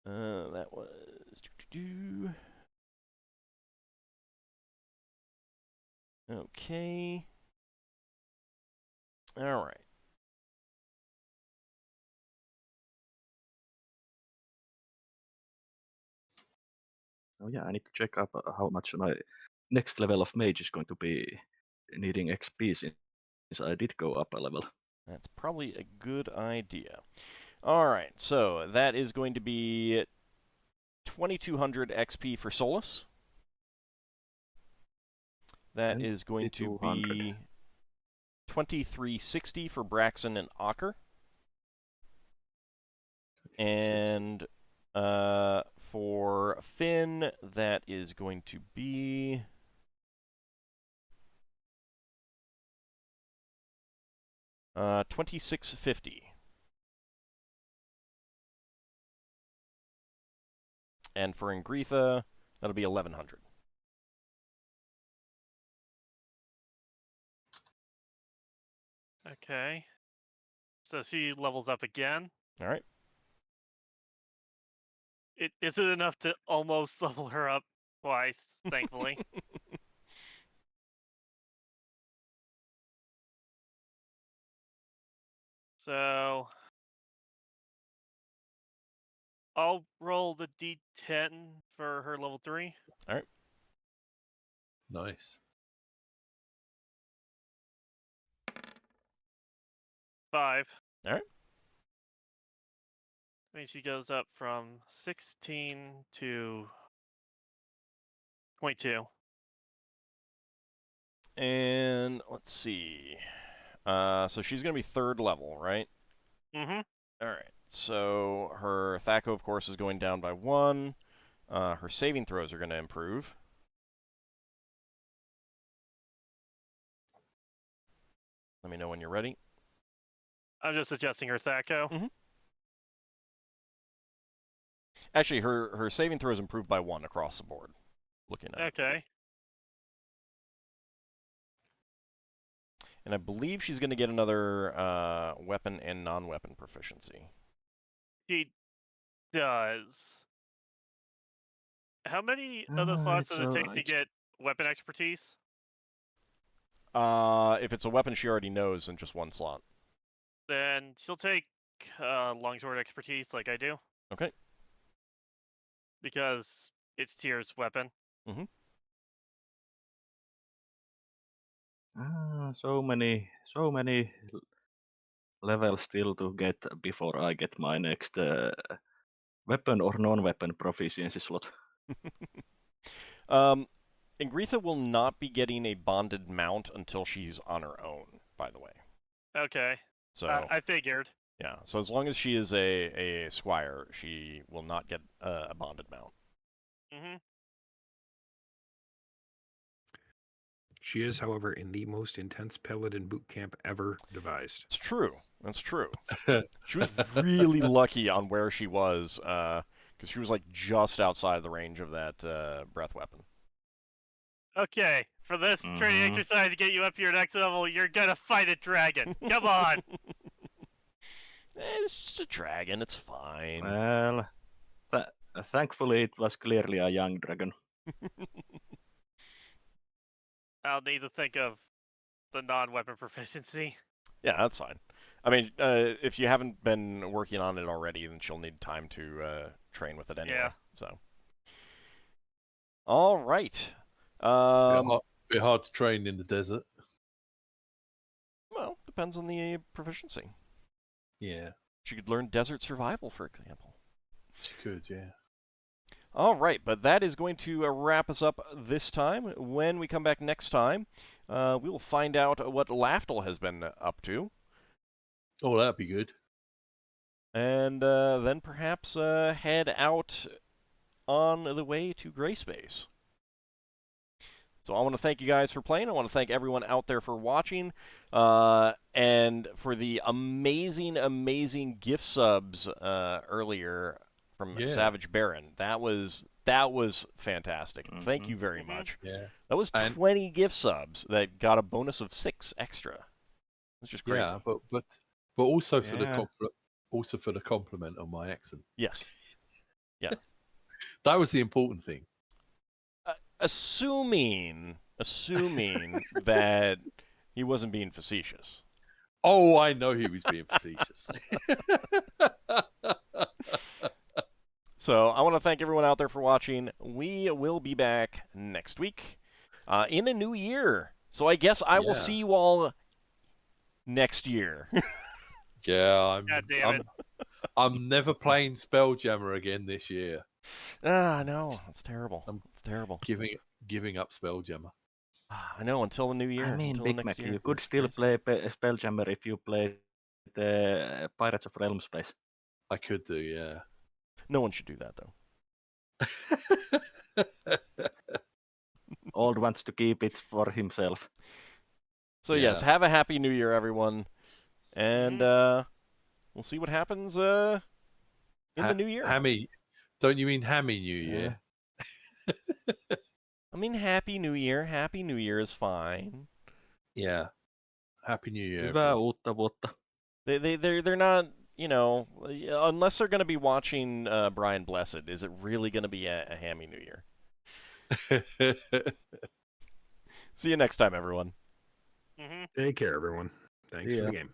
That was... Okay. All right. Oh yeah, I need to check up how much my next level of mage is going to be needing XP since I did go up a level. That's probably a good idea. All right, so that is going to be 2,200 XP for Solas. That is going to be 2,360 for Braxon and Ockar. And for Finn, that is going to be 2,650. And for Ingritha, that'll be 1,100. Okay. So she levels up again. All right. Is it enough to almost level her up twice, thankfully? So I'll roll the D10 for her level 3. All right. Nice. 5. All right. I mean, she goes up from 16 to 0.2. And let's see. So she's going to be 3rd level, right? Mm-hmm. All right. So her Thaco, of course, is going down by 1. Her saving throws are going to improve. Let me know when you're ready. I'm just adjusting her Thaco. Mm-hmm. Actually, her saving throws improved by 1 across the board. Looking at Okay. it. And I believe she's going to get another weapon and non-weapon proficiency. She does. How many other slots does it take to get weapon expertise? If it's a weapon she already knows, then just 1 slot. Then she'll take longsword expertise like I do. Okay. Because it's Tyr's weapon. Mm-hmm. So many levels still to get before I get my next weapon or non-weapon proficiency slot. Ingritha will not be getting a bonded mount until she's on her own, by the way. Okay. So I figured. Yeah, so as long as she is a squire, she will not get a bonded mount. Mm-hmm. She is, however, in the most intense Paladin boot camp ever devised. It's true. That's true. She was really lucky on where she was, because she was like just outside the range of that breath weapon. Okay, for this training exercise to get you up to your next level, you're gonna fight a dragon. Come on! It's just a dragon. It's fine. Well, thankfully it was clearly a young dragon. I'll need to think of the non-weapon proficiency. Yeah, that's fine. I mean, if you haven't been working on it already, then she'll need time to train with it anyway. Yeah. So, all right. Bit hard to train in the desert. Well, depends on the proficiency. Yeah. She could learn desert survival, for example. She could, yeah. All right, but that is going to wrap us up this time. When we come back next time, we will find out what Lafdul has been up to. Oh, that'd be good. And then perhaps head out on the way to Grayspace. So I want to thank you guys for playing. I want to thank everyone out there for watching. And for the amazing, amazing gift subs earlier from Yeah. Savage Baron. That was fantastic. Thank you very much. Yeah. That was And- 20 gift subs that got a bonus of 6 extra. It's just crazy. Yeah, but also for Yeah. the compliment on my accent. Yes. Yeah. That was the important thing. Assuming that he wasn't being facetious. Oh, I know he was being facetious. So I want to thank everyone out there for watching. We will be back next week in a new year. So I guess I will Yeah. see you all next year. Yeah, God damn it. I'm never playing Spelljammer again this year. No, it's terrible. I'm It's terrible. Giving up Spelljammer. I know, until the new year. I mean, until Big next Mac, year. you could It's still crazy. play Spelljammer if you play the Pirates of Realm Space. I could do, yeah. No one should do that, though. Old wants to keep it for himself. So yes, Yeah. have a happy new year, everyone. And we'll see what happens in the new year. Hammy, don't you mean Hammy New Year? I mean, happy new year. Happy new year is fine. Yeah. Happy New Year. Hyvää everyone. uutta vuotta. They're not, you know, unless they're going to be watching Brian Blessed, is it really going to be a hammy new year? See you next time, everyone. Take care, everyone. Thanks for the game.